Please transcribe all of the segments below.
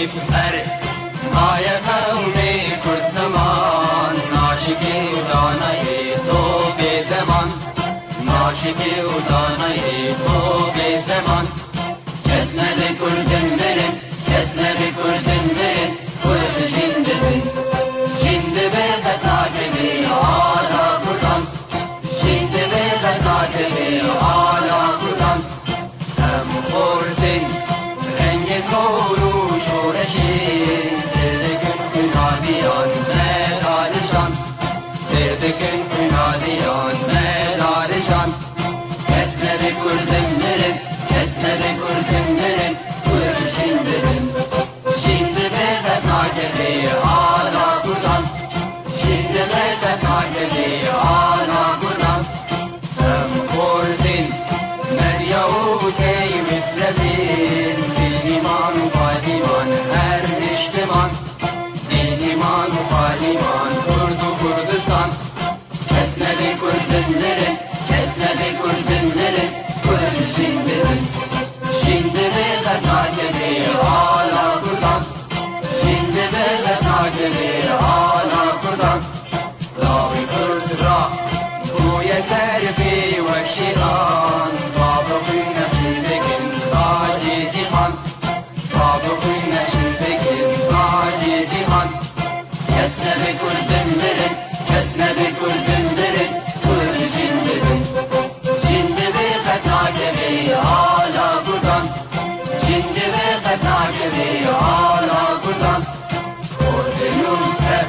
بهر مایه به کرد زمان ناشکی و دانه تو به زمان ناشکی و دانه تو به زمان کس نده کردن برن کس نده کردن برن کرد جندن جنده برده تاکبی آلا کردن جنده برده تاکبی آلا کردن هم خوردن رنگ کورو شورشی سردکن کنادیان مدارشان سردکن کنادیان مدارشان کس نده کردن برن کس نده کردن برن کرد جندن جنده برده تاکبی آلا کردن جنده برده تاکبی آلا کردن هم خوردن مریا و کی مثلبین دیمان و پادیمان هر اجتماع دیمان و پادیمان کرد و کردستان کس نده کردن برن کس نده کردن برن کرد جندن جنده برده تاکبی آلا کردن جنده برده تاکبی آلا کردن لاوی کرد را گوی سرفی و شیران بابا خوی نشین بکن تاجی جیهان بابا خوی نشین بکن تاجی جیهان کس نده کردن برن کس نده کردن برن کرد جندن جنده برده تاکبی آلا کردن جنده برده تاکبی آلا کردن کردنون هر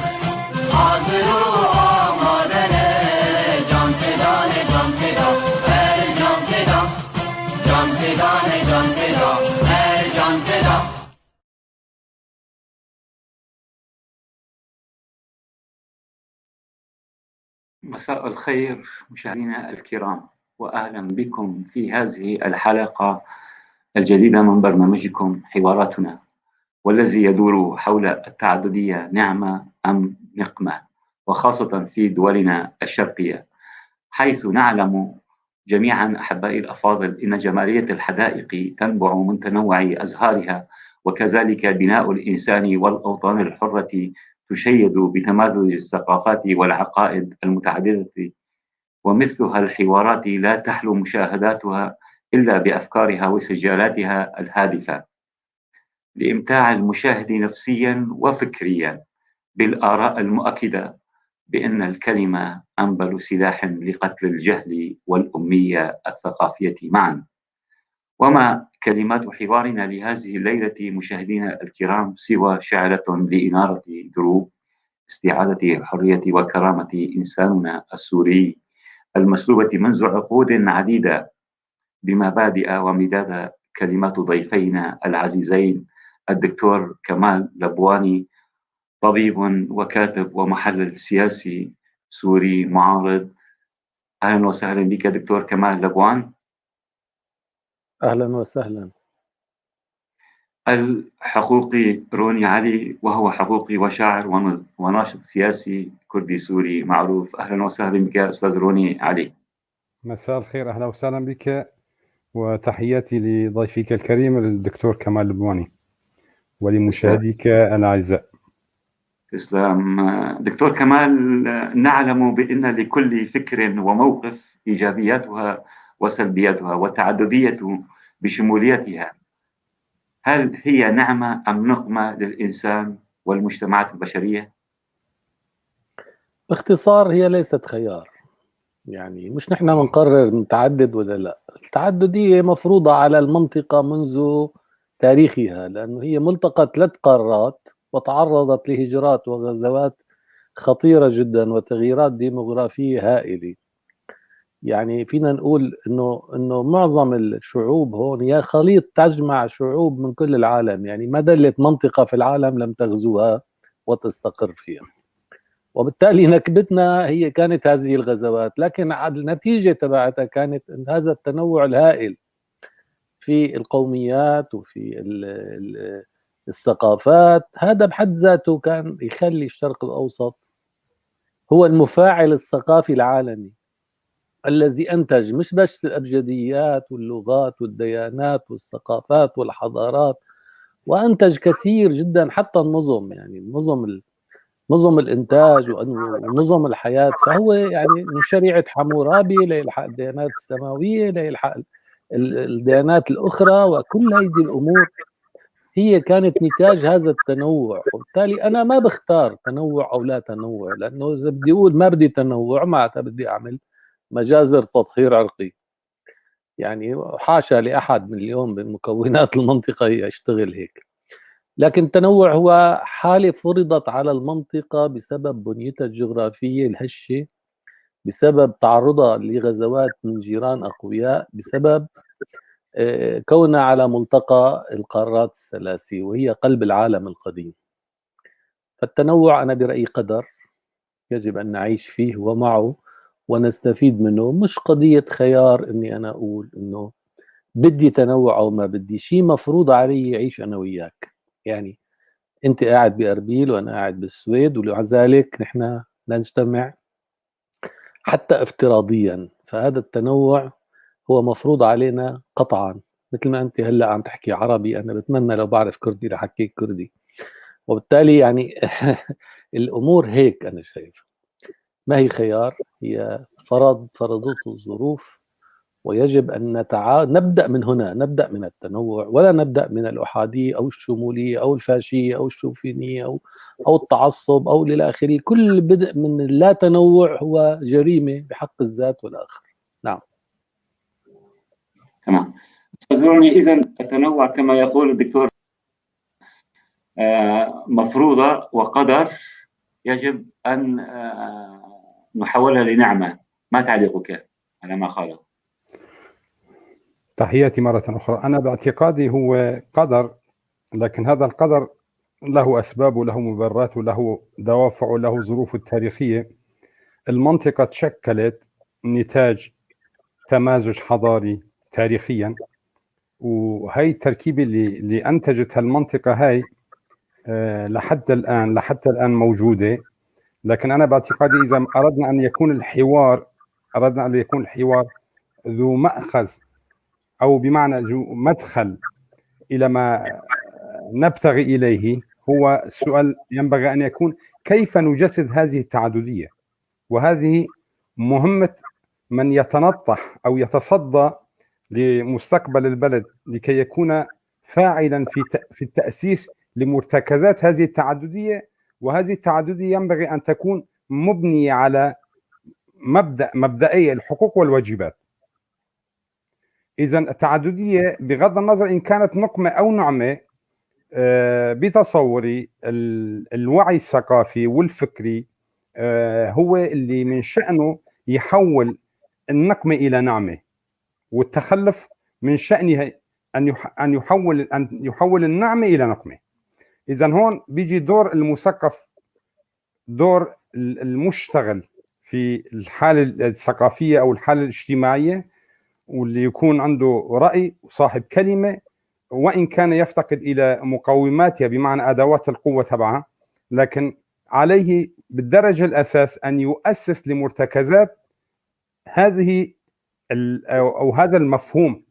حاضر و آمادنه جان فدانه جان فدا هر جان فدا جان فدانه جان فدا هر جان فدا مساء الخير مشاهدينا الكرام، وأهلا بكم في هذه الحلقة الجديدة من برنامجكم حواراتنا، والذي يدور حول التعددية نعمة أم نقمة، وخاصة في دولنا الشرقية، حيث نعلم جميعا أحبائي الأفاضل إن جمالية الحدائق تنبع من تنوع أزهارها، وكذلك بناء الإنسان والأوطان الحرة تشيد بتمازج الثقافات والعقائد المتعددة، ومثلها الحوارات لا تحلو مشاهداتها إلا بأفكارها وسجالاتها الهادفة لإمتاع المشاهد نفسيا وفكريا بالآراء المؤكدة بأن الكلمة أنبل سلاح لقتل الجهل والأمية الثقافية معا. وما كلمات حوارنا لهذه الليلة مشاهدينا الكرام سوى شعلة لإنارة دروب استعادة حرية وكرامة إنساننا السوري المسلوبة منذ عقود عديدة بمبادئ ومداد كلمات ضيفينا العزيزين الدكتور كمال لبواني، طبيب وكاتب ومحلل سياسي سوري معارض. أهلا وسهلا بك دكتور كمال لبوان. أهلا وسهلا. الحقوقي روني علي، وهو حقوقي وشاعر وناشط سياسي كردي سوري معروف. أهلا وسهلا بك أستاذ روني علي. مساء الخير، أهلا وسهلا بك، وتحياتي لضيفك الكريم الدكتور كمال لبواني ولمشاهديك الأعزاء. تسلم دكتور كمال. نعلم بأن لكل فكر وموقف إيجابياتها وسلبياتها، والتعددية بشموليتها هل هي نعمة أم نقمة للإنسان والمجتمعات البشرية؟ باختصار هي ليست خيار، يعني مش نحن بنقرر نتعدد ولا لا. التعددية مفروضة على المنطقة منذ تاريخها، لأنه هي ملتقى 3 قارات وتعرضت لهجرات وغزوات خطيرة جدا وتغييرات ديموغرافية هائلة. يعني فينا نقول انه معظم الشعوب هون هي خليط تجمع شعوب من كل العالم، يعني ما دلت منطقة في العالم لم تغزوها وتستقر فيها، وبالتالي نكبتنا هي كانت هذه الغزوات. لكن النتيجة تبعتها كانت هذا التنوع الهائل في القوميات وفي الثقافات. هذا بحد ذاته كان يخلي الشرق الأوسط هو المفاعل الثقافي العالمي الذي أنتج مش بس الأبجديات واللغات والديانات والثقافات والحضارات وأنتج كثير جدا، حتى النظم، يعني نظم الإنتاج ونظم الحياة. فهو يعني من شريعة حمورابي ليلحق الديانات السماوية، ليلحق الديانات الأخرى، وكل هذه الأمور هي كانت نتاج هذا التنوع. وبالتالي أنا ما بختار تنوع أو لا تنوع، لأنه إذا بدي أقول ما بدي تنوع معناتها بدي أعمل مجازر تطهير عرقي. يعني حاشا لأحد من اليوم بمكونات المنطقة يشتغل هيك. لكن التنوع هو حالة فرضت على المنطقة بسبب بنيتها الجغرافية الهشة، بسبب تعرضها لغزوات من جيران أقوياء، بسبب كونها على ملتقى القارات الثلاثي وهي قلب العالم القديم. فالتنوع أنا برأيي قدر يجب أن نعيش فيه ومعه ونستفيد منه، مش قضية خيار إني أنا أقول إنه بدي تنوع أو ما بدي. شيء مفروض علي أعيش أنا وياك. يعني أنت قاعد بأربيل وأنا قاعد بالسويد، ومع ذلك نحن نجتمع حتى افتراضيا. فهذا التنوع هو مفروض علينا قطعا. مثل ما أنت هلأ عم تحكي عربي، أنا بتمنى لو بعرف كردي لحكيك كردي. وبالتالي يعني الأمور هيك أنا شايف، ما هي خيار، هي فرضته الظروف. ويجب أن نبدأ من هنا، نبدأ من التنوع، ولا نبدأ من الأحادية أو الشمولية أو الفاشية أو الشوفينية أو التعصب أو إلى آخره. كل بدء من اللا تنوع هو جريمة بحق الذات والآخر. نعم. تمام. استاذوني، اذا التنوع كما يقول الدكتور مفروضة وقدر يجب أن نحولها لنعمة. ما تعليقك على ما قاله؟ تحياتي مرة أخرى. أنا باعتقادي هو قدر، لكن هذا القدر له أسباب وله مبررات وله دوافع وله ظروف التاريخية. المنطقة تشكلت نتاج تمازج حضاري تاريخيا، وهي التركيبة اللي أنتجت هالمنطقة هاي لحتى الآن موجودة. لكن أنا باعتقادي إذا أردنا أن يكون الحوار ذو مأخذ، أو بمعنى ذو مدخل إلى ما نبتغي إليه، هو السؤال ينبغي أن يكون كيف نجسد هذه التعددية. وهذه مهمة من يتنطح أو يتصدى لمستقبل البلد لكي يكون فاعلا في التأسيس لمرتكزات هذه التعددية. وهذه التعددية ينبغي أن تكون مبنية على مبدئي الحقوق والواجبات. إذا التعددية بغض النظر إن كانت نقمة أو نعمة، بتصوري الوعي الثقافي والفكري هو اللي من شأنه يحول النقمة إلى نعمة، والتخلف من شأنه أن يحول النعمة إلى نقمة. إذا هون بيجي دور المثقف، دور المشتغل في الحالة الثقافية أو الحالة الاجتماعية، واللي يكون عنده رأي وصاحب كلمة، وإن كان يفتقد إلى مقوماتها بمعنى أدوات القوة تبعها، لكن عليه بالدرجة الأساس أن يؤسس لمرتكزات هذه أو هذا المفهوم.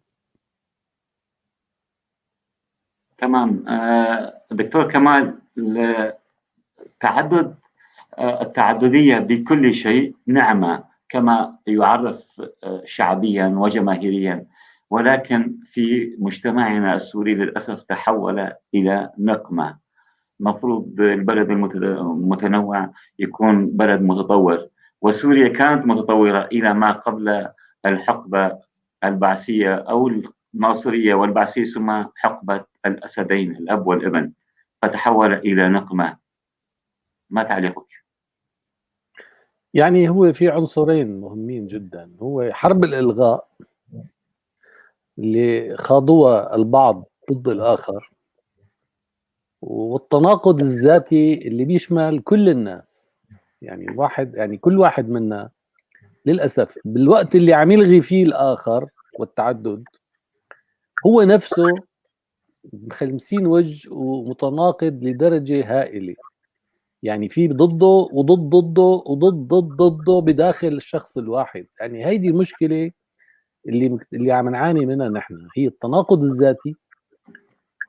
تمام. دكتور كمال، التعددية بكل شيء نعمة كما يعرف شعبيا وجماهيريا، ولكن في مجتمعنا السوري للأسف تحول إلى نقمة. مفروض البلد المتنوع يكون بلد متطور، وسوريا كانت متطورة إلى ما قبل الحقبة البعثية أو الناصرية والبعثية، ثم حقبة الأسدين الأب والابن، فتحول إلى نقمة. ما تعليقك؟ يعني هو في عنصرين مهمين جدا، هو حرب الإلغاء اللي خاضوها البعض ضد الآخر، والتناقض الذاتي اللي بيشمل كل الناس. يعني كل واحد منا للأسف بالوقت اللي عم يلغي فيه الآخر والتعدد هو نفسه 50 وجه ومتناقض لدرجة هائلة. يعني في ضده وضده وضده بداخل الشخص الواحد. يعني هيدي المشكلة اللي عم نعاني منها نحن، هي التناقض الذاتي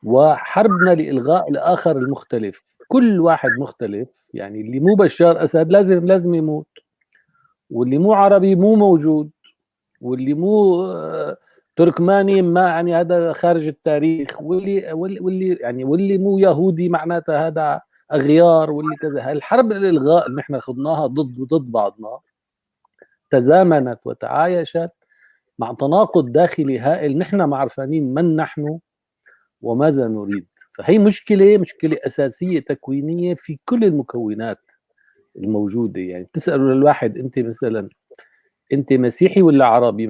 وحربنا لإلغاء الآخر المختلف. كل واحد مختلف، يعني اللي مو بشار أسد لازم يموت، واللي مو عربي مو موجود، واللي مو تركماني ما يعني هذا خارج التاريخ، واللي مو يهودي معناته هذا أغيار، واللي كذا. الحرب الإلغاء اللي نحن خضناها ضد بعضنا تزامنت وتعايشت مع تناقض داخلي هائل، نحن ما عرفانين من نحن وماذا نريد. فهي مشكلة أساسية تكوينية في كل المكونات الموجودة. يعني بتسأل الواحد أنت مثلا أنت مسيحي ولا عربي؟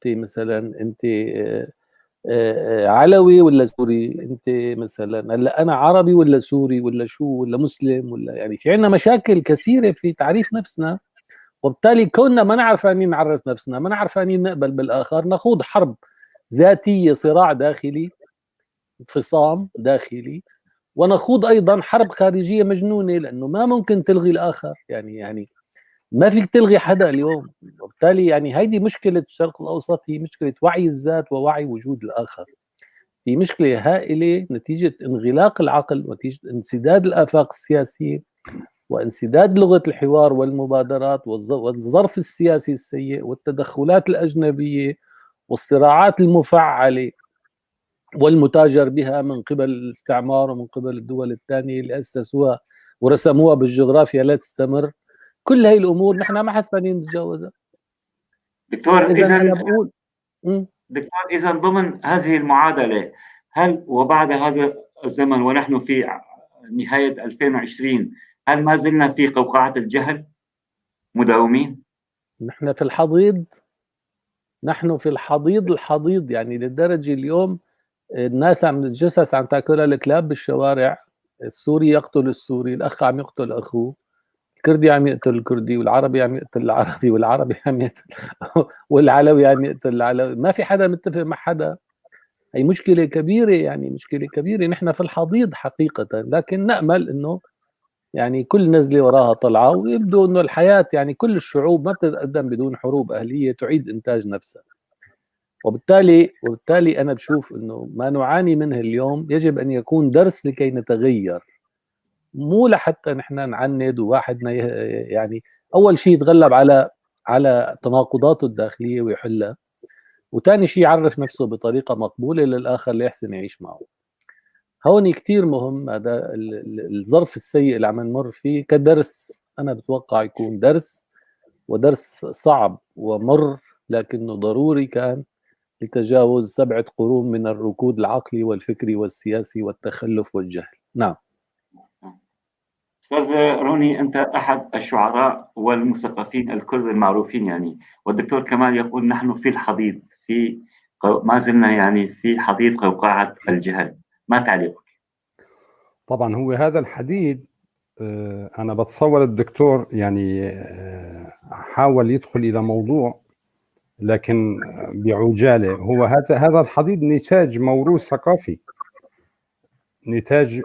مثلا أنت علوي ولا سوري؟ أنت مثلا هلا أنا عربي ولا سوري ولا شو ولا مسلم ولا، يعني في عندنا مشاكل كثيرة في تعريف نفسنا. وبالتالي كوننا ما نعرف أنين نعرف نفسنا، ما نعرف أنين نقبل بالآخر، نخوض حرب ذاتية، صراع داخلي، انفصام داخلي، ونخوض أيضا حرب خارجية مجنونة، لأنه ما ممكن تلغي الآخر. يعني ما فيك تلغي حدا اليوم. وبالتالي يعني هيدي مشكلة الشرق الأوسط، هي مشكلة وعي الذات ووعي وجود الآخر. في مشكلة هائلة نتيجة انغلاق العقل، ونتيجة انسداد الآفاق السياسية، وانسداد لغة الحوار والمبادرات، والظرف السياسي السيء، والتدخلات الأجنبية، والصراعات المفعلة والمتاجر بها من قبل الاستعمار ومن قبل الدول الثانية اللي أسسوها ورسموها بالجغرافيا لا تستمر. كل هاي الأمور نحن ما حسنين نتجاوزها. دكتور إذا إذا أنا بقول دكتور إذا ضمن هذه المعادلة، هل وبعد هذا الزمن ونحن في نهاية 2020 هل ما زلنا في قوقعة الجهل مداومين؟ نحن في الحضيض، الحضيض، يعني للدرجة اليوم الناس الجثث عم تاكلها الكلاب بالشوارع. السوري يقتل السوري، الأخ عم يقتل أخوه، الكردي عم يقتل الكردي، والعربي عم يقتل العربي، والعربي عم يقتل والعلوي عم يقتل العلوي. ما في حدا متفق مع حدا. هي مشكلة كبيرة، يعني مشكلة كبيرة. نحن في الحضيض حقيقة، لكن نأمل إنه يعني كل نزلة وراها طلعة، ويبدو إنه الحياة يعني كل الشعوب ما بتتقدم بدون حروب أهلية تعيد إنتاج نفسها. وبالتالي أنا بشوف إنه ما نعاني منه اليوم يجب أن يكون درس لكي نتغير، مو لحتى نحن نعند وواحدنا يعني أول شيء يتغلب على تناقضاته الداخلية ويحلها، وثاني شيء يعرف نفسه بطريقة مقبولة للآخر ليحسن يعيش معه. هون كتير مهم هذا الظرف السيء اللي عم نمر فيه كدرس. أنا بتوقع يكون ودرس صعب ومر، لكنه ضروري كان لتجاوز 7 قرون من الركود العقلي والفكري والسياسي والتخلف والجهل. نعم. أستاذ روني، أنت أحد الشعراء والمثقفين الكرد المعروفين يعني، والدكتور كمال يقول نحن في الحضيض، ما زلنا يعني في حضيض قوقعة الجهل. ما تعليقك؟ طبعا هو هذا الحديد، أنا بتصور الدكتور يعني حاول يدخل إلى موضوع، لكن بعجالة. هو هذا الحضيض نتاج موروث ثقافي، نتاج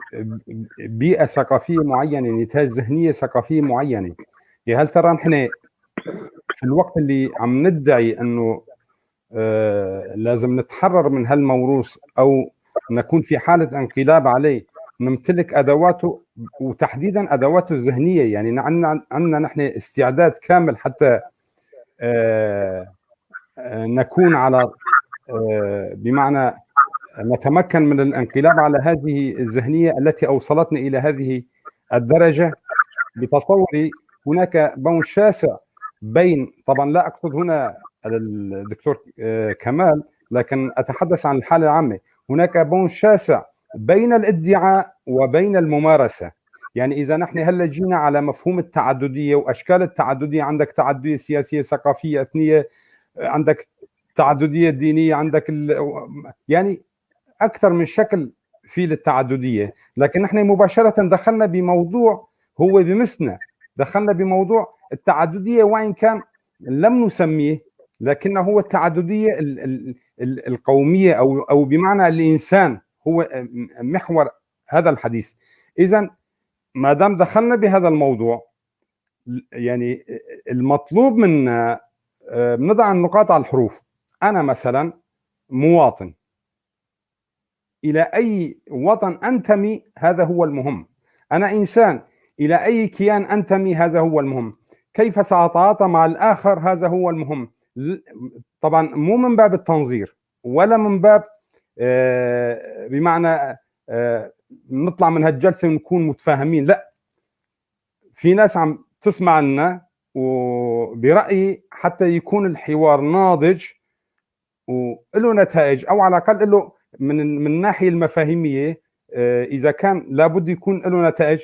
بيئة ثقافية معينة، نتاج ذهنية ثقافية معينة. هل ترى نحن في الوقت اللي عم ندعي أنه لازم نتحرر من هالموروث أو نكون في حالة انقلاب عليه، نمتلك أدواته، وتحديدا أدواته الذهنية؟ يعني عندنا نحن استعداد كامل حتى نكون على بمعنى نتمكن من الانقلاب على هذه الذهنية التي أوصلتنا إلى هذه الدرجة. بتصوري هناك بون شاسع بين، طبعا لا أقصد هنا الدكتور كمال، لكن أتحدث عن الحالة العامة. هناك بون شاسع بين الادعاء وبين الممارسة. يعني إذا نحن هلا جينا على مفهوم التعددية وأشكال التعددية، عندك تعددية سياسية، ثقافية، إثنية، عندك تعددية دينية، عندك يعني أكثر من شكل في للتعددية. لكن نحن مباشرة دخلنا بموضوع هو بمسنا، دخلنا بموضوع التعددية، وإن كان لم نسميه، لكنه هو التعددية القومية أو بمعنى الإنسان هو محور هذا الحديث. إذن ما دام دخلنا بهذا الموضوع، يعني المطلوب منا نضع النقاط على الحروف. أنا مثلا مواطن، إلى أي وطن أنتمي هذا هو المهم. أنا إنسان، إلى أي كيان أنتمي هذا هو المهم. كيف سأتعاطى مع الآخر هذا هو المهم. طبعا مو من باب التنظير ولا من باب بمعنى نطلع من هالجلسة ونكون متفاهمين، لا. في ناس عم تسمع لنا، وبرأيي حتى يكون الحوار ناضج وله نتائج، او على الاقل له من الناحيه المفاهيميه، اذا كان لابد يكون له نتائج،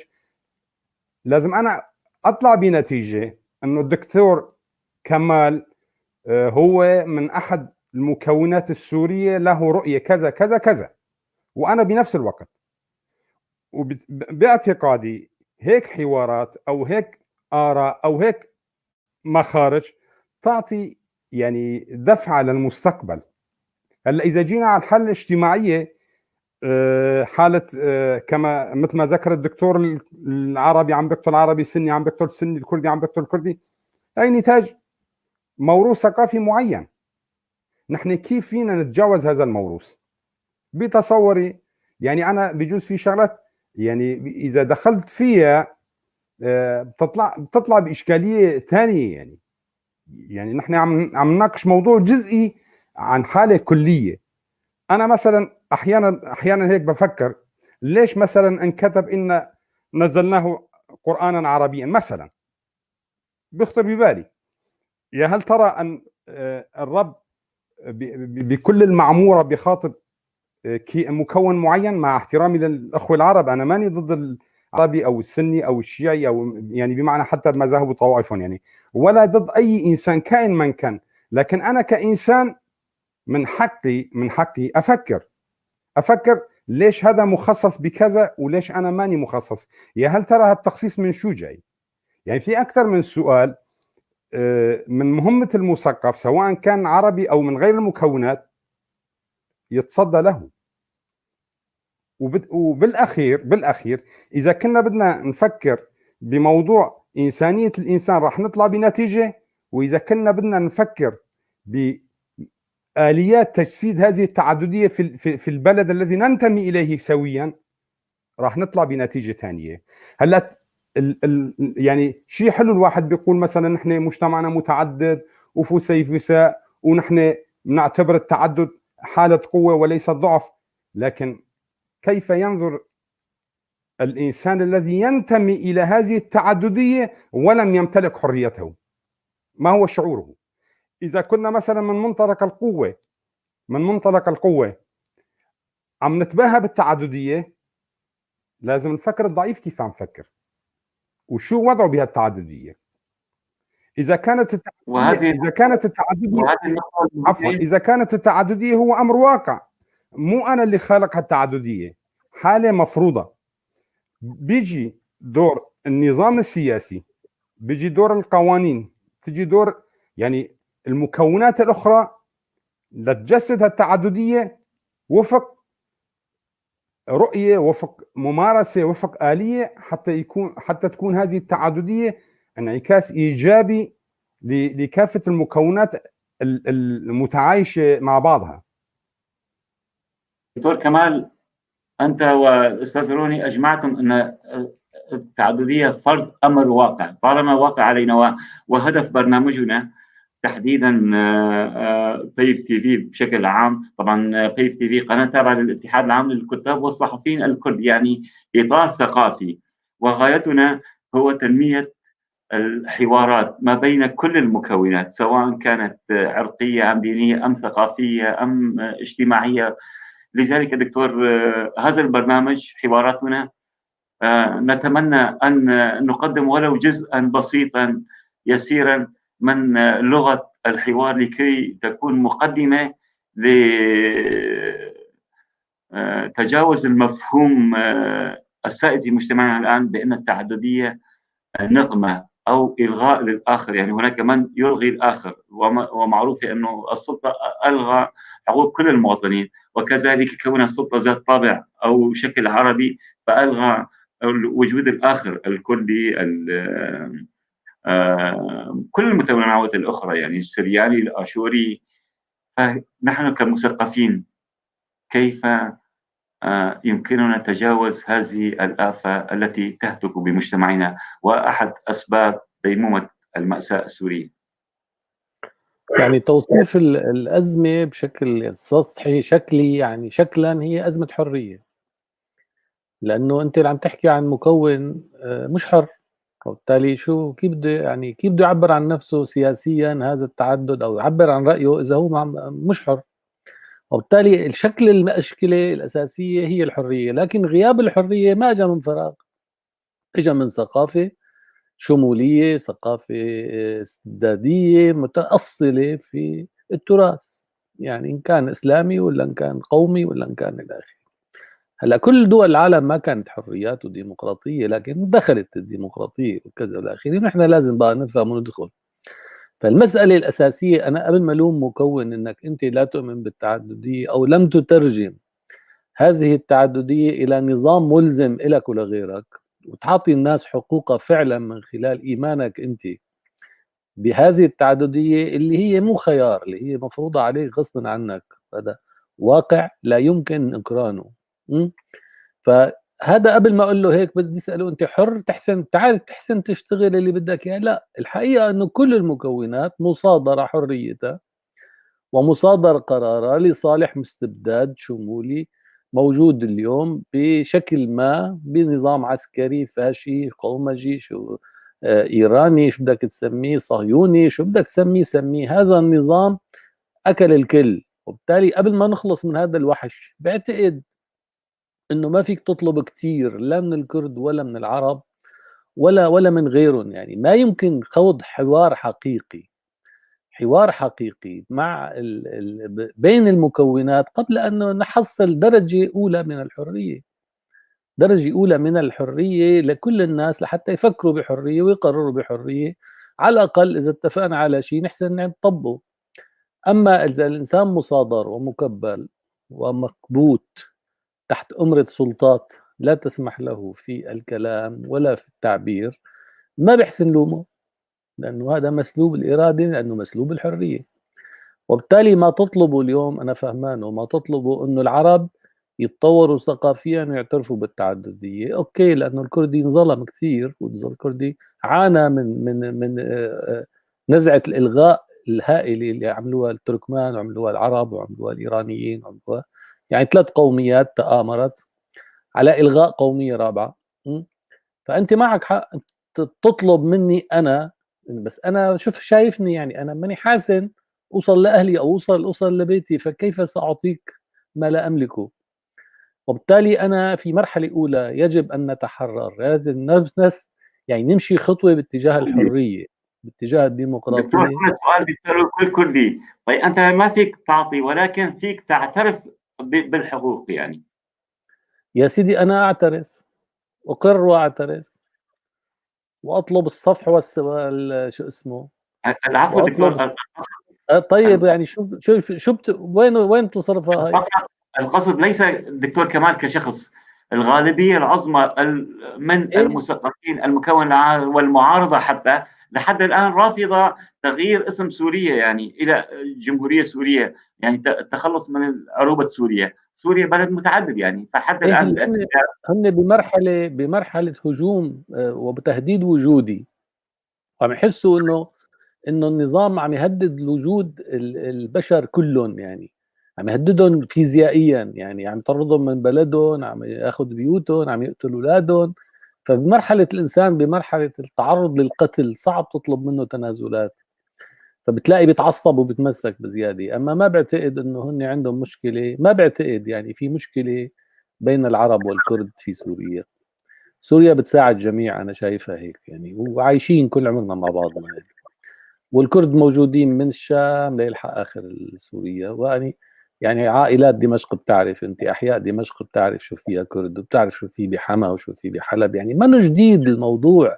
لازم انا اطلع بنتيجه انه الدكتور كمال هو من احد المكونات السوريه، له رؤيه كذا كذا كذا، وانا بنفس الوقت. وباعتقادي هيك حوارات او هيك اراء او هيك مخارج تعطي يعني دفعه للمستقبل. هلا اذا جينا على الحل الاجتماعيه، حاله كما مثل ما ذكر الدكتور، العربي عم بيقتل عربي، السني عم بيقتل سني، الكردي عم بيقتل كردي، هي نتاج موروث ثقافي معين. نحن كيف فينا نتجاوز هذا الموروث؟ بتصوري يعني انا بجوز في شغلات يعني اذا دخلت فيها بتطلع باشكاليه ثانيه. يعني نحن عم نناقش موضوع جزئي عن حاله كليه. انا مثلا احيانا هيك بفكر، ليش مثلا انكتب ان نزلناه قرانا عربيا مثلا؟ بيخطر ببالي، يا هل ترى ان الرب بكل المعموره بخاطب مكون معين؟ مع احترامي للاخوه العرب، انا ماني ضد العربي او السني او الشيعي او يعني بمعنى حتى مذاهب وطوائف يعني، ولا ضد اي انسان كائن من كان، لكن انا كانسان من حقي افكر ليش هذا مخصص بكذا وليش انا ماني مخصص؟ يا هل ترى هالتخصيص من شو جاي؟ يعني في اكثر من سؤال. من مهمة المثقف سواء كان عربي او من غير المكونات يتصدى له. بالاخير اذا كنا بدنا نفكر بموضوع انسانية الانسان راح نطلع بنتيجة، واذا كنا بدنا نفكر بآليات تجسيد هذه التعددية في البلد الذي ننتمي اليه سويا راح نطلع بنتيجة ثانية. هلا يعني شيء حلو الواحد بيقول مثلا نحن مجتمعنا متعدد وفسيفساء ونحن نعتبر التعدد حالة قوة وليس ضعف، لكن كيف ينظر الإنسان الذي ينتمي إلى هذه التعددية ولم يمتلك حريته؟ ما هو شعوره؟ إذا كنا مثلا من منطلق القوة عم نتباهى بالتعددية، لازم نفكر الضعيف كيف عم نفكر وشو وضعه بهالتعددية. إذا كانت التعددية هو أمر واقع، مو أنا اللي خالق هالتعددية، حالة مفروضة. بيجي دور النظام السياسي، بيجي دور القوانين، تجي دور يعني المكونات الأخرى لتجسد هالتعددية وفق رؤية، وفق ممارسة، وفق آلية، حتى تكون هذه التعددية انعكاس إيجابي لكافة المكونات المتعايشة مع بعضها. دكتور كمال، أنت والأستاذ روني أجمعتم أن التعددية فرض أمر واقع، طالما واقع علينا، وهدف برنامجنا تحديدا بيف تي في بشكل عام. طبعا بيف تي في قناة تابعة للاتحاد العام للكتاب والصحفيين الكرد، يعني إطار ثقافي، وغايتنا هو تنمية الحوارات ما بين كل المكونات، سواء كانت عرقية أم دينية أم ثقافية أم اجتماعية. لذلك دكتور هذا البرنامج حواراتنا نتمنى أن نقدم ولو جزءا بسيطا يسيرا من لغة الحوار، لكي تكون مقدمة لتجاوز المفهوم السائد في مجتمعنا الآن بأن التعددية نقمة أو إلغاء للآخر. يعني هناك من يلغي الآخر، ومعروف أنه السلطة ألغى حقوق كل المواطنين، وكذلك كون السلطة ذات طابع أو شكل عربي فألغى وجود الآخر الكردي، كل المتنوعات الأخرى، يعني السرياني، الآشوري. فنحن كمثقفين كيف يمكننا تجاوز هذه الآفة التي تهتك بمجتمعنا وأحد أسباب ديمومة المأساة السورية؟ يعني توصيف الأزمة بشكل سطحي شكلي، يعني شكلا هي أزمة حرية، لأنه أنت اللي عم تحكي عن مكون مش حر، وبالتالي شو كيف بده، يعني كيف بده يعبر عن نفسه سياسيا هذا التعدد، أو يعبر عن رأيه إذا هو مش حر. وبالتالي الشكل المشكلة الأساسية هي الحرية، لكن غياب الحرية ما اجى من فراغ، اجى من ثقافة شمولية، ثقافة استبدادية متأصلة في التراث، يعني إن كان إسلامي ولا إن كان قومي ولا إن كان إلى آخره. هلا كل دول العالم ما كانت حريات وديمقراطية، لكن دخلت الديمقراطية وكذا إلى آخره، نحن لازم بقى نفهم وندخل. فالمسألة الأساسية، أنا قبل ما ألوم مكون إنك أنت لا تؤمن بالتعددية أو لم تترجم هذه التعددية إلى نظام ملزم لك ولغيرك، وتعطي الناس حقوقها فعلا من خلال إيمانك أنت بهذه التعددية اللي هي مو خيار، اللي هي مفروضة عليك غصبا عنك. هذا واقع لا يمكن إنكرانه. فهذا قبل ما أقول له هيك بدي أسأله أنت حر تحسن، تعال تحسن تشتغل اللي بدك إياه؟ لا، الحقيقة أنه كل المكونات مصادرة حريتها ومصادرة قرارها لصالح مستبداد شمولي موجود اليوم بشكل ما، بنظام عسكري فاشي قومجي، شو إيراني، شو بدك تسميه، صهيوني، شو بدك تسميه سميه، هذا النظام أكل الكل. وبالتالي قبل ما نخلص من هذا الوحش، بعتقد إنه ما فيك تطلب كثير لا من الكرد ولا من العرب ولا من غيرهم. يعني ما يمكن خوض حوار حقيقي مع بين المكونات قبل أن نحصل درجة أولى من الحرية، درجة أولى من الحرية لكل الناس، لحتى يفكروا بحرية ويقرروا بحرية. على الأقل إذا اتفقنا على شيء نحسن نطبقه. أما إذا الإنسان مصادر ومكبل ومكبوت تحت أمرة سلطات لا تسمح له في الكلام ولا في التعبير، ما بيحسن لومه، لأنه هذا مسلوب الإرادة، لأنه مسلوب الحرية. وبالتالي ما تطلبوا اليوم أنا فهمانه، ما تطلبوا أنه العرب يتطوروا ثقافيا ويعترفوا بالتعددية، أوكي، لأنه الكردي انظلم كثير، والكردي عانى من نزعة الإلغاء الهائلة اللي عملوها التركمان وعملوها العرب وعملوها الإيرانيين وعملوها، يعني 3 قوميات تآمرت على إلغاء قومية رابعة. فأنت معك حق تطلب مني أنا، بس أنا شوف شايفني، يعني أنا ماني حاسن أوصل لأهلي أو أوصل لبيتي، فكيف سأعطيك ما لا أملكه؟ وبالتالي أنا في مرحلة أولى يجب أن نتحرر، لازم يعني نمشي خطوة باتجاه الحرية، باتجاه دكتور، الديمقراطية. هنا سؤال بيسأله كل كردي، طيب أنت ما فيك تعطي ولكن فيك تعترف بالحقوق يعني. يا سيدي أنا أعترف، أقر وأعترف، وأطلب الصفح شو اسمه، العفو وأطلب دكتور، طيب يعني وين تصرفها هاي؟ القصد ليس الدكتور كمال كشخص، الغالبية العظمى من إيه؟ المثقفين المكون والمعارضة حتى لحد الآن رافضة تغيير اسم سوريا يعني إلى جمهورية سورية، يعني التخلص من عروبة سوريا. سوريا بلد متعدد يعني، فحتى إيه، الآن هن بمرحلة هجوم وبتهديد وجودي، عم يحسوا انه النظام عم يهدد وجود البشر كلهم، يعني عم يهددهم فيزيائيا، يعني عم يطردهم من بلدهم، عم ياخذ بيوتهم، عم يقتل اولادهم. فبمرحلة الانسان بمرحلة التعرض للقتل صعب تطلب منه تنازلات، فبتلاقي بيتعصب وبيتمسك بزياده. اما ما بعتقد انه هن عندهم مشكله، ما بعتقد يعني في مشكله بين العرب والكرد في سوريا. سوريا بتساعد جميع، انا شايفها هيك يعني، وعايشين كل عمرنا مع بعضنا يعني. والكرد موجودين من الشام ليلحق اخر سوريا، يعني عائلات دمشق بتعرف انت، احياء دمشق بتعرف شو فيها كرد، وبتعرف شو في بحما وشو في بحلب، يعني ما جديد الموضوع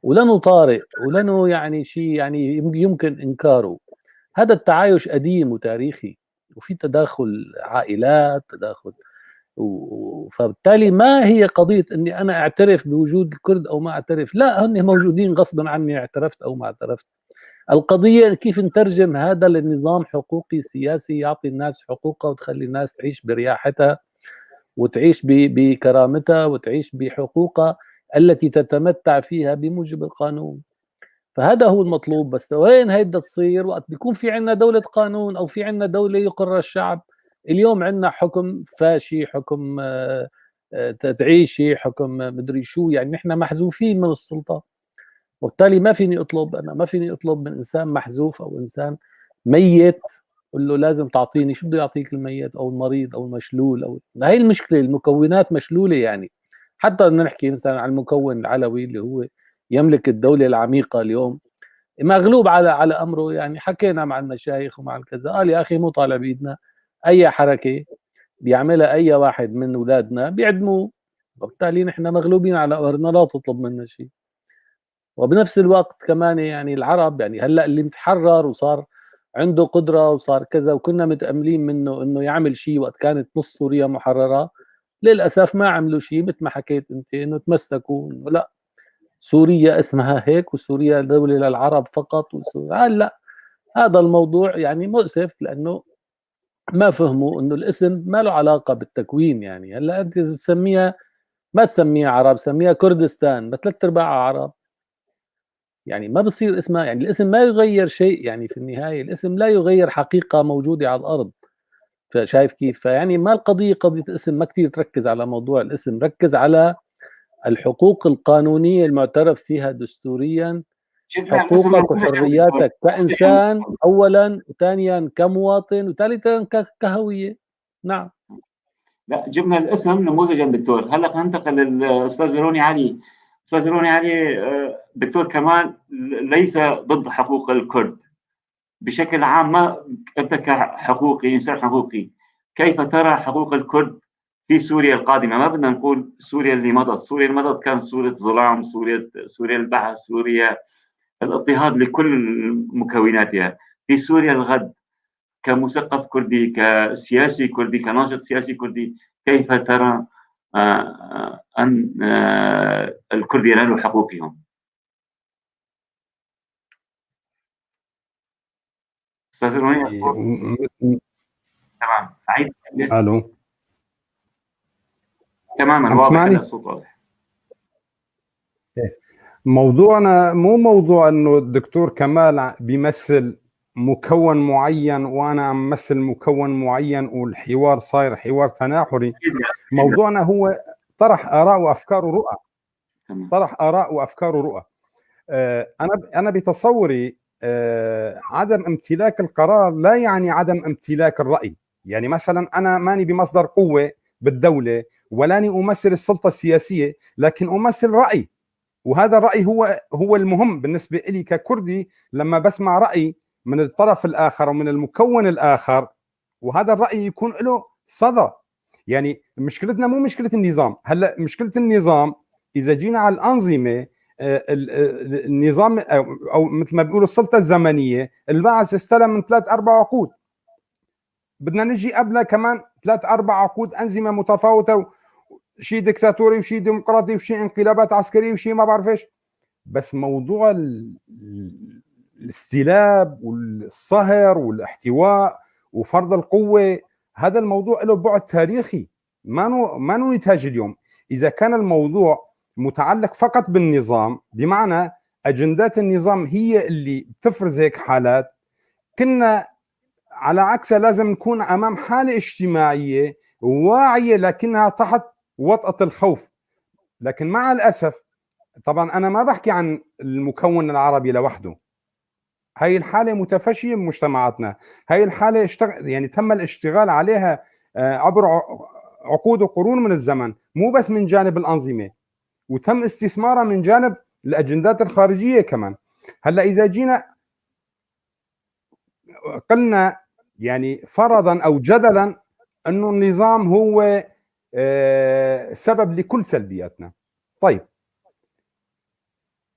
ولانه طارئ ولانه يعني شيء يعني يمكن انكاره. هذا التعايش قديم وتاريخي، وفي تداخل عائلات، تداخل فبالتالي ما هي قضية اني انا اعترف بوجود الكرد او ما اعترف، لا، هن موجودين غصبا عني اعترفت او ما اعترفت. القضية كيف نترجم هذا لنظام حقوقي سياسي يعطي الناس حقوقها وتخلي الناس تعيش برياحتها وتعيش بكرامتها وتعيش بحقوقها التي تتمتع فيها بموجب القانون. فهذا هو المطلوب. بس وين هيدا تصير؟ وقت بيكون في عندنا دولة قانون أو في عندنا دولة يقرر الشعب. اليوم عندنا حكم فاشي، حكم تعيشي، حكم مدري شو، يعني نحن محذوفين من السلطة. وبالتالي ما فيني اطلب من انسان محذوف او انسان ميت قل له لازم تعطيني. شو بده يعطيك الميت او المريض او المشلول؟ او هي المشكله، المكونات مشلوله. يعني حتى بدنا نحكي مثلا عن المكون العلوي اللي هو يملك الدوله العميقه اليوم، مغلوب على امره. يعني حكينا مع المشايخ ومع الكذا، قال يا اخي مو طالع بايدنا، اي حركه بيعملها اي واحد من اولادنا بيعدموه. وبالتالي نحن مغلوبين على امرنا، لا تطلب منا شيء. وبنفس الوقت كمان يعني العرب، يعني هلا اللي متحرر وصار عنده قدره وصار كذا، وكنا متاملين منه انه يعمل شيء وقت كانت نص سوريا محرره، للاسف ما عملوا شيء. مثل ما حكيت انت انه تمسكوا انه لا، سوريا اسمها هيك وسوريا دوله للعرب فقط. لا، هذا الموضوع يعني مؤسف، لانه ما فهموا انه الاسم ما له علاقه بالتكوين. يعني هلا انت بتسميها، ما تسميها عرب، سميها كردستان، بثلاث ارباعها عرب. يعني ما بصير اسمها، يعني الاسم ما يغير شيء. يعني في النهاية الاسم لا يغير حقيقة موجودة على الأرض. فشايف كيف؟ فيعني ما القضية قضية الاسم، ما كتير تركز على موضوع الاسم، ركز على الحقوق القانونية المعترف فيها دستوريا، شفنا الاسم حقوقك نموذجا دكتور. وحرياتك كإنسان أولا، وثانيا كمواطن، وثالثا كهوية. نعم. لا، جبنا الاسم نموذجا دكتور. هلا ننتقل للاستاذ روني علي. استاذ روني علي، دكتور كمال ليس ضد حقوق الكرد بشكل عام. ما انت كحقوقي، انسان حقوقي، كيف ترى حقوق الكرد في سوريا القادمه؟ ما بدنا نقول سوريا اللي مضت، سوريا اللي مضت كانت سوريا ظلام، سوريا البعث، سوريا الاضطهاد لكل مكوناتها. في سوريا الغد، كمثقف كردي، كسياسي كردي، كناشط سياسي كردي، كيف ترى أن الكرد ينالوا حقوقهم؟ أستاذ روني. تمام، أعيد. الو، تماما عم واضح، تسمعني؟ هلا الصوت واضح. موضوعنا مو موضوع انه الدكتور كمال بيمثل مكون معين وانا عم مثل مكون معين والحوار صاير حوار تناحري. موضوعنا هو طرح اراء وافكار ورؤى. طرح اراء وافكار ورؤى. انا بتصوري عدم امتلاك القرار لا يعني عدم امتلاك الراي. يعني مثلا انا ماني بمصدر قوه بالدوله ولاني امثل السلطه السياسيه، لكن امثل راي، وهذا الراي هو المهم بالنسبه لي ككردي. لما بسمع راي من الطرف الاخر ومن المكون الاخر، وهذا الراي يكون له صدى. يعني مشكلتنا مو مشكله النظام. هلا مشكله النظام اذا جينا على الانظمه، النظام او مثل ما بيقولوا السلطه الزمنيه، البعث استلم من 3-4 عقود، بدنا نجي قبلها كمان 3-4 عقود انظمه متفاوته، شيء دكتاتوري وشيء ديمقراطي وشيء انقلابات عسكريه وشيء ما بعرف ايش. بس موضوع الاستلاب والصهر والاحتواء وفرض القوه، هذا الموضوع له بعد تاريخي، ما نتاج اليوم. اذا كان الموضوع متعلق فقط بالنظام، بمعنى اجندات النظام هي اللي بتفرز هيك حالات، كنا على عكسها لازم نكون امام حاله اجتماعيه واعيه لكنها تحت وطأة الخوف. لكن مع الاسف، طبعا انا ما بحكي عن المكون العربي لوحده، هاي الحاله متفشيه بمجتمعاتنا، هاي الحاله يعني تم الاشتغال عليها عبر عقود وقرون من الزمن، مو بس من جانب الانظمه، وتم استثمارها من جانب الاجندات الخارجيه كمان. هلا اذا جينا قلنا يعني فرضا او جدلا انه النظام هو سبب لكل سلبياتنا، طيب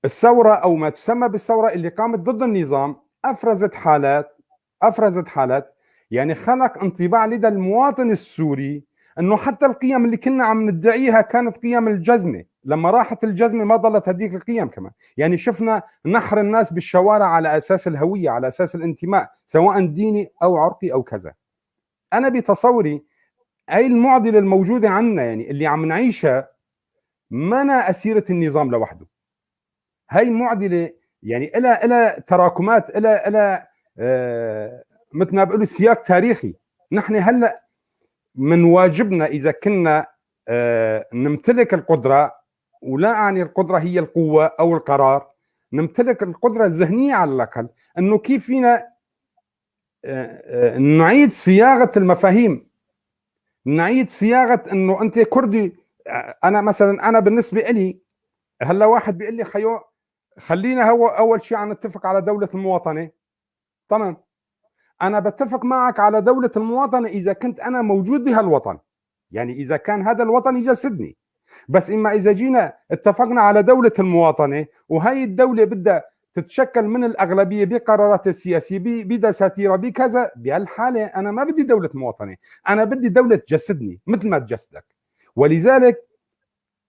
الثوره او ما تسمى بالثوره اللي قامت ضد النظام افرزت حالات يعني خلق انطباع لدى المواطن السوري انه حتى القيم اللي كنا عم ندعيها كانت قيم الجزمه، لما راحت الجزمه ما ضلت هذيك القيم كمان. يعني شفنا نحر الناس بالشوارع على اساس الهويه، على اساس الانتماء، سواء ديني او عرقي او كذا. انا بتصوري هاي المعضله الموجوده عندنا، يعني اللي عم نعيشها، مانا اسيره النظام لوحده. هاي معضله يعني إلى تراكمات، إلى مثل ما بيقولوا سياق تاريخي. نحن هلا من واجبنا اذا كنا نمتلك القدره، ولا اعني القدره هي القوه او القرار، نمتلك القدره الذهنيه على الاقل، انه كيف فينا نعيد صياغه المفاهيم، نعيد صياغه انه انت كردي. انا مثلا، انا بالنسبه لي هلا واحد بيقول لي خيو خلينا هو اول شيء عم نتفق على دوله المواطنه. تمام، انا بتفق معك على دوله المواطنه اذا كنت انا موجود بهالوطن، يعني اذا كان هذا الوطن يجسدني. بس اما اذا جينا اتفقنا على دوله المواطنه، وهي الدوله بدها تتشكل من الاغلبيه بقرارات السياسيه، بدساتيرها، بكذا، بهالحاله انا ما بدي دوله مواطنه، انا بدي دوله تجسدني مثل ما تجسدك. ولذلك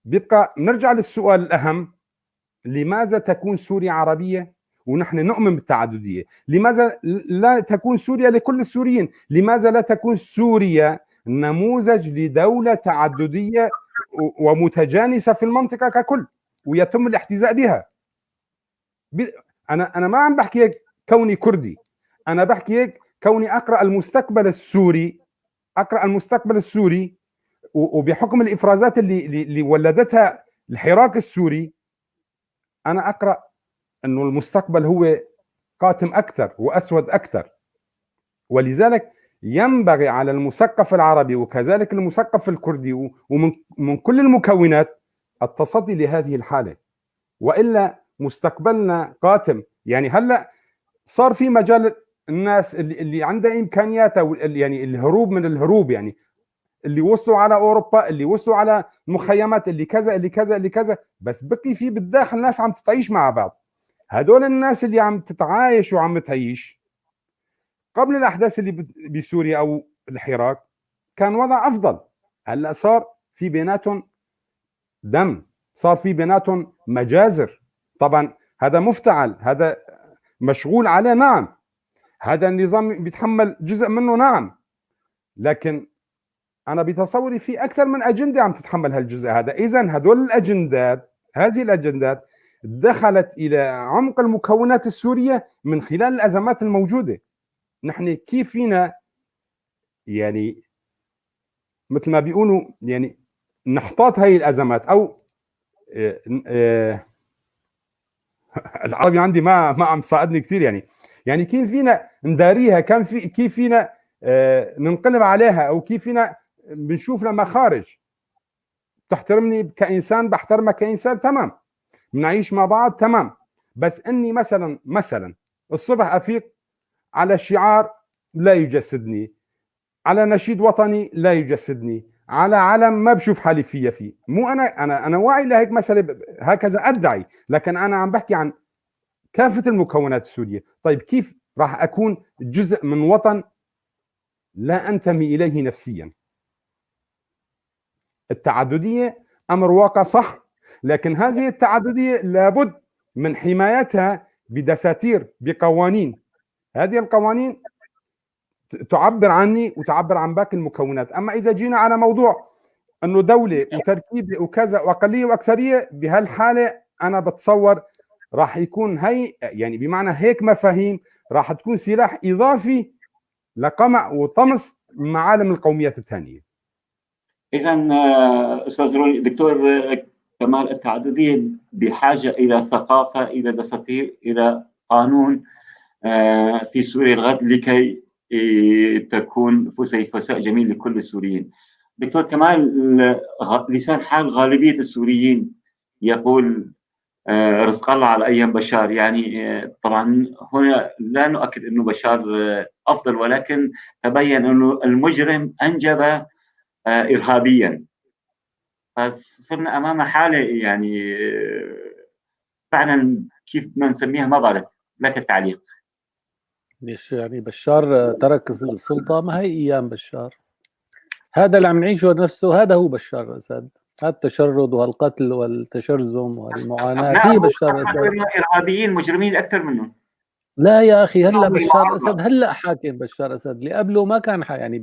بيبقى نرجع للسؤال الاهم: لماذا تكون سوريا عربيه ونحن نؤمن بالتعدديه؟ لماذا لا تكون سوريا لكل السوريين؟ لماذا لا تكون سوريا نموذج لدوله تعدديه ومتجانسه في المنطقه ككل، ويتم الاحتذاء بها؟ انا ما عم بحكي هيك كوني كردي، انا بحكي هيك كوني اقرا المستقبل السوري، وبحكم الافرازات اللي ولدتها الحراك السوري، انا اقرا انه المستقبل هو قاتم اكثر واسود اكثر. ولذلك ينبغي على المثقف العربي وكذلك المثقف الكردي ومن كل المكونات التصدي لهذه الحاله، والا مستقبلنا قاتم. يعني هلا صار في مجال الناس اللي عندها امكانيات، او يعني الهروب من الهروب، يعني اللي وصلوا على اوروبا، اللي وصلوا على مخيمات، اللي كذا اللي كذا اللي كذا، بس بقي في بالداخل ناس عم تتعيش مع بعض. هدول الناس اللي عم تتعايش وعم تعيش قبل الاحداث اللي بسوريا او الحراك كان وضع افضل. هلا صار في بيناتهم دم، صار في بيناتهم مجازر. طبعا هذا مفتعل، هذا مشغول عليه، نعم، هذا النظام بيتحمل جزء منه، نعم، لكن انا بتصوري في اكثر من اجنده عم تتحمل هالجزء هذا. اذا هدول الاجندات، هذه الاجندات دخلت الى عمق المكونات السوريه من خلال الازمات الموجوده. نحن كيف فينا يعني مثل ما بيقولوا يعني نحتاط هاي الازمات، او العربي عندي ما عم صادني كثير، يعني كيف فينا نداريها، كيف فينا ننقلب عليها، او كيف فينا بنشوف لها مخارج. بتحترمني كانسان، بحترمك كانسان، تمام، بنعيش مع بعض، تمام. بس اني مثلا الصبح افيق على شعار لا يجسدني، على نشيد وطني لا يجسدني، على علم ما بشوف حالي فيه. مو انا واعي لهيك مساله، هكذا ادعي، لكن انا عم بحكي عن كافه المكونات السوريه. طيب كيف راح اكون جزء من وطن لا انتمي اليه نفسيا؟ التعدديه امر واقع، صح، لكن هذه التعدديه لابد من حمايتها بدساتير، بقوانين. هذه القوانين تعبر عني وتعبر عن باقي المكونات. اما اذا جينا على موضوع انه دوله وتركيبه وكذا واقليه واكثريه، بهالحاله انا بتصور راح يكون هي يعني بمعنى هيك مفاهيم راح تكون سلاح اضافي لقمع وطمس معالم القوميات الثانيه. اذا استاذ روني، دكتور كمال، التعدديه بحاجه الى ثقافه، الى دساتير، الى قانون في سوريا الغد لكي تكون فسيفساء جميل لكل السوريين. دكتور كمال، لسان حال غالبيه السوريين يقول رزق الله على ايام بشار. يعني طبعا هنا لا نؤكد انه بشار افضل، ولكن تبين انه المجرم انجب ارهابيا. فصرنا امام حاله يعني فعلا كيف ما نسميها ما بعرف، لك التعليق. ليش يعني بشار ترك السلطه؟ ما هي ايام بشار، هذا اللي عم نعيشه نفسه، هذا هو بشار الاسد. هذا التشرد وهالقتل والتشرذم والمعاناه هي بشار الاسد. ارهابيين مجرمين اكثر منهم. لا يا اخي، هلا بشار الاسد هلا حاكم. بشار الاسد اللي قبله ما كان يعني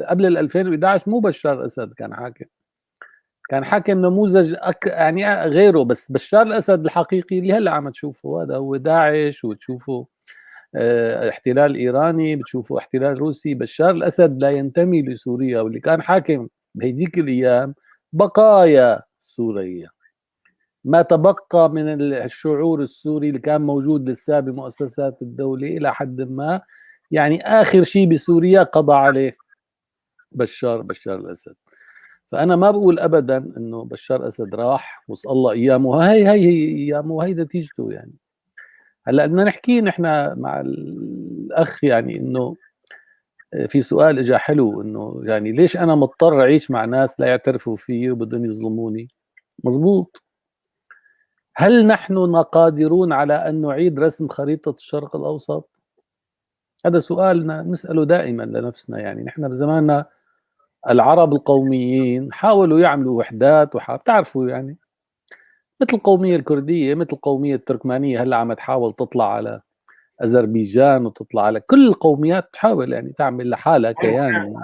قبل 2011 مو بشار الاسد كان حاكم، كان حاكم نموذج يعني غيره. بس بشار الاسد الحقيقي اللي هلا عم تشوفه هذا هو داعش، وتشوفه احتلال ايراني، بتشوفوا احتلال روسي. بشار الاسد لا ينتمي لسوريا، واللي كان حاكم بهديك الايام بقايا سوريا، ما تبقى من الشعور السوري اللي كان موجود لسه بمؤسسات الدولة إلى حد ما. يعني آخر شيء بسوريا قضى عليه بشار الأسد. فأنا ما بقول أبدا إنه بشار الأسد راح وصل الله أيامه، هي أيامه وهي نتيجته. يعني هلا بدنا نحكي نحن مع الأخ، يعني إنه في سؤال اجى حلو، إنه يعني ليش أنا مضطر أعيش مع ناس لا يعترفوا فيي وبدهم يظلموني؟ مزبوط. هل نحن قادرون على أن نعيد رسم خريطة الشرق الأوسط؟ هذا سؤالنا نسأله دائما لنفسنا. يعني نحن بزماننا العرب القوميين حاولوا يعملوا وحدات، بتعرفوا يعني مثل القومية الكردية، مثل القومية التركمانية هلا عم تحاول تطلع على أذربيجان، وتطلع على كل القوميات، تحاول يعني تعمل لحالها كيان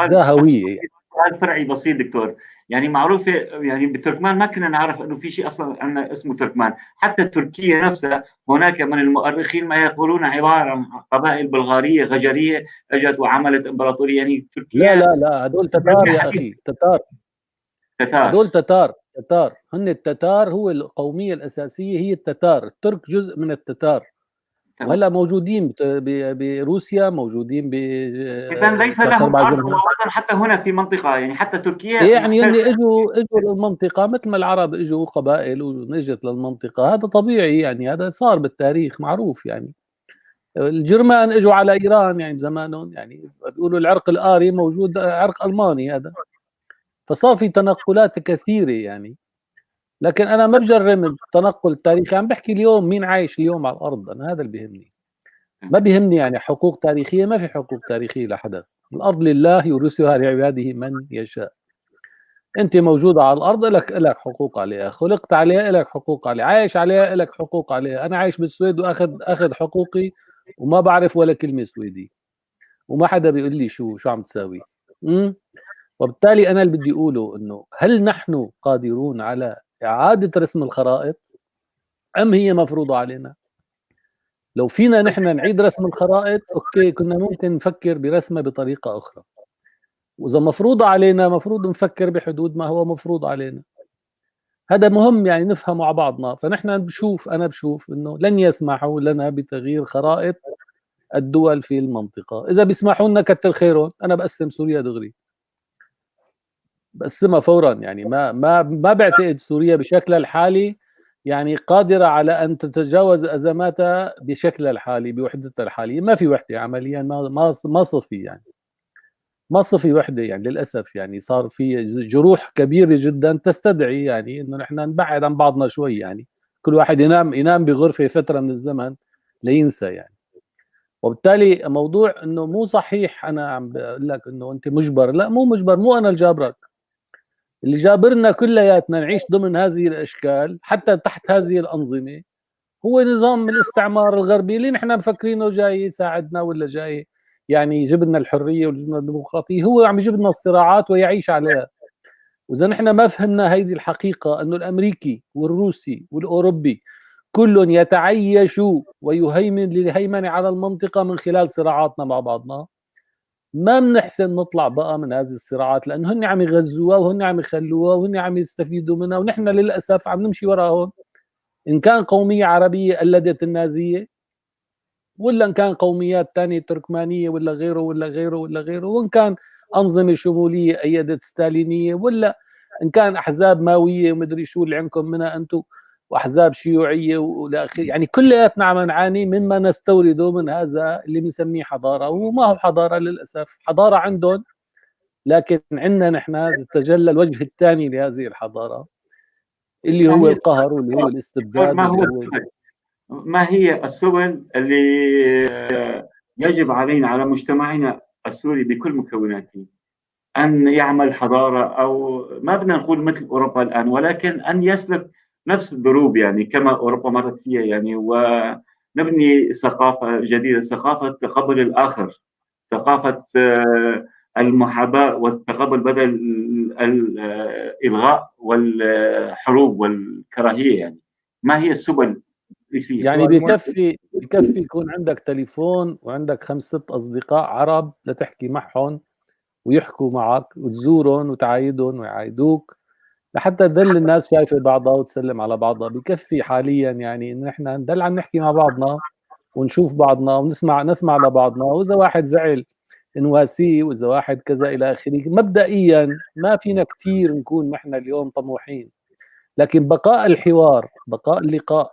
ذا هوية. سؤال فرعي بسيط دكتور. يعني معروفة، يعني بالتركمان ما كنا نعرف انه في شيء اصلا عندنا اسمه تركمان. حتى تركيا نفسها هناك من المؤرخين ما يقولون عبارة عن قبائل بلغارية غجرية اجت وعملت امبراطورية. يعني تركيا لا هدول تتار يا اخي، تتار. هدول تتار هن التتار. هو القومية الأساسية هي التتار. الترك جزء من التتار، وهلا موجودين بروسيا، موجودين إذا ليس لهم أرض ووطن حتى هنا في منطقة، يعني حتى تركيا يعني اللي اجوا للمنطقة مثل ما العرب اجوا قبائل ونجت للمنطقة، هذا طبيعي. يعني هذا صار بالتاريخ معروف. يعني الجرمان اجوا على ايران يعني زمانهم، يعني بيقولوا العرق الآري موجود، عرق ألماني هذا. فصار في تنقلات كثيرة يعني. لكن انا ما بجرم التنقل التاريخي، عم بحكي اليوم مين عايش اليوم على الارض. انا هذا اللي بيهمني، ما بيهمني يعني حقوق تاريخيه. ما في حقوق تاريخيه لحدا. الارض لله يورثها لعباده من يشاء. انت موجوده على الارض، لك حقوق عليها، خلقت عليها، لك حقوق عليها، عايش عليها، لك حقوق عليها. انا عايش بالسويد واخذ حقوقي وما بعرف ولا كلمه سويدي، وما حدا بيقول لي شو عم تساوي. وبالتالي انا اللي بدي اقوله انه هل نحن قادرون على اعاده رسم الخرائط، ام هي مفروضه علينا؟ لو فينا نحن نعيد رسم الخرائط اوكي، كنا ممكن نفكر برسمها بطريقه اخرى. واذا مفروضه علينا، مفروض نفكر بحدود ما هو مفروض علينا. هذا مهم يعني نفهم مع بعضنا. فنحن انا بشوف انه لن يسمحوا لنا بتغيير خرائط الدول في المنطقه. اذا بيسمحوا لنا كتر خيرهم، انا بقسم سوريا دغري، بقسمها فورا. يعني ما بعتقد سوريا بشكلها الحالي يعني قادرة على أن تتجاوز أزماتها بشكلها الحالي بوحدتها الحالية. ما في وحدة عمليا، ما صفي يعني، ما صفي وحدة يعني للأسف. يعني صار في جروح كبيرة جدا تستدعي يعني إنه نحن نبعد عن بعضنا شوي. يعني كل واحد ينام بغرفة فترة من الزمن لينسى يعني. وبالتالي موضوع إنه مو صحيح أنا عم بقول لك إنه أنت مجبر. لا، مو مجبر، مو أنا الجابرك. اللي جابرنا كلياتنا نعيش ضمن هذه الاشكال حتى تحت هذه الانظمه هو نظام الاستعمار الغربي اللي نحن مفكرينه جاي يساعدنا، ولا جاي يعني يجيب لنا الحريه ويجيب لنا الديمقراطيه. هو عم يجيب لنا الصراعات ويعيش عليها. واذا نحن ما فهمنا هذه الحقيقه، انه الامريكي والروسي والاوروبي كل يتعيش ويهيمن للهيمنه على المنطقه من خلال صراعاتنا مع بعضنا، ما بنحسن نطلع بقى من هذه الصراعات، لانه هن عم يغزوها وهن عم يخلوها وهن عم يستفيدوا منها، ونحن للاسف عم نمشي وراهم. ان كان قوميه عربيه قلدت النازيه، ولا ان كان قوميات ثانيه تركمانيه ولا غيره ولا غيره ولا غيره، وان كان انظمه شموليه ايدت ستالينيه، ولا ان كان احزاب ماويه ومدري شو اللي عندكم منها انتم، واحزاب شيوعيه والى اخره. يعني كلياتنا عم نعاني مما نستورده من هذا اللي بنسميه حضاره، وما هو حضاره للاسف. حضاره عندهم، لكن عندنا نحن تجلى الوجه الثاني لهذه الحضاره اللي هو القهر واللي هو الاستبداد ما هي السبل اللي يجب علينا على مجتمعنا السوري بكل مكوناته أن يعمل حضارة، أو ما بدنا نقول مثل أوروبا الآن، ولكن أن يسلك نفس الدروب يعني كما أوروبا مرت فيها يعني، نبني ثقافة جديدة، ثقافة تقبل الآخر، ثقافة المحاباة والتقبل بدل الإلغاء والحروب والكراهية. يعني ما هي السبل الرئيسية؟ يعني سؤال مهم. بكفي يكون عندك تليفون وعندك 5 6 أصدقاء عرب لتحكي معهم ويحكوا معك وتزورهم وتعايدهم ويعايدوك لحتى تضل الناس شايفة بعضها وتسلم على بعضها. بكفي حاليا يعني إن إحنا نضل عم نحكي مع بعضنا ونشوف بعضنا نسمع لبعضنا، وإذا واحد زعل نواسيه، وإذا واحد كذا إلى آخره. مبدئيا ما فينا كتير نكون نحن اليوم طموحين، لكن بقاء الحوار، بقاء اللقاء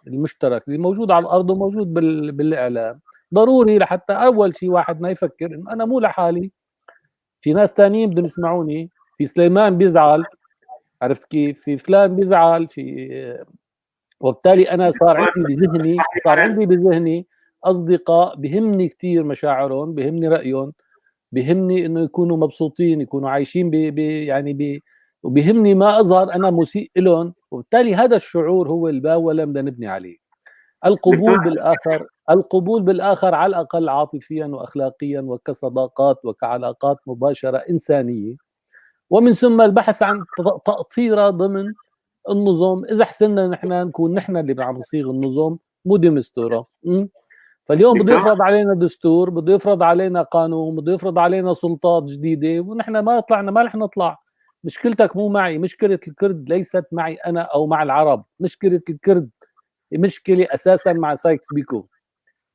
المشترك اللي موجود على الأرض وموجود بالإعلام ضروري، لحتى أول شيء واحد ما يفكر إنه أنا مو لحالي، في ناس تانيين بدهم يسمعوني، في سليمان بيزعل، عرفت كيف، في فلان بيزعل، في وبالتالي انا صار عندي بذهني اصدقاء بهمني كثير مشاعرهم، بهمني رايهم، بهمني انه يكونوا مبسوطين، يكونوا عايشين وبهمني ما اظهر انا مسيء لهم. وبالتالي هذا الشعور هو الباولة بدنا نبني عليه. القبول بالاخر على الاقل عاطفيا واخلاقيا وكصداقات وكعلاقات مباشره انسانيه، ومن ثم البحث عن تأطيرة ضمن النظم. إذا حسنا نحن نكون نحن اللي عم نصيغ النظم مو دمستورة. فاليوم بده يفرض علينا دستور، بده يفرض علينا قانون، بده يفرض علينا سلطات جديدة، ونحن ما طلعنا، ما رح نطلع. مشكلتك مو معي، مشكلة الكرد ليست معي أنا أو مع العرب. مشكلة الكرد مشكلة أساسا مع سايكس بيكو،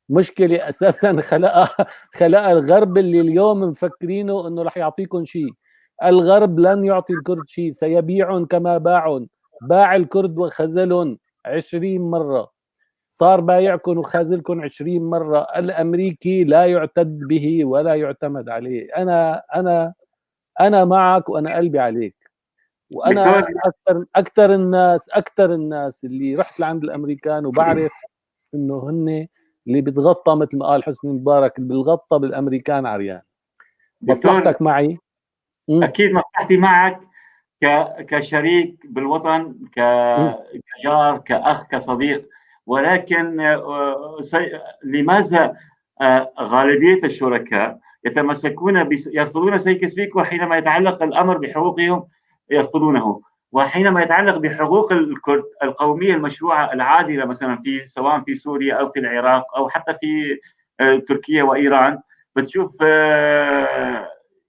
مشكلة أساسا خلقها الغرب اللي اليوم مفكرينه أنه رح يعطيكم شيء. الغرب لن يعطي الكرد شيء، سيبيعهم كما باعهم. باع الكرد وخذلهم 20 مرة، صار بايعكم وخازلكم 20 مرة. الأمريكي لا يعتد به ولا يعتمد عليه. أنا معك وأنا قلبي عليك. وأنا أكثر الناس اللي رحت لعند الأمريكان وبعرف إنه هن اللي بتغطى، مثل ما قال حسني مبارك، اللي بتغطى بالأمريكان عريان. مصلحتك معي؟ أكيد مصلحتي معك كشريك بالوطن، كجار، كأخ، كصديق. ولكن لماذا غالبية الشركاء يرفضون سايكس بيكو حينما يتعلق الأمر بحقوقهم يرفضونه، وحينما يتعلق بحقوق الكرد القومية المشروعة العادلة مثلا سواء في سوريا أو في العراق أو حتى في تركيا وإيران، بتشوف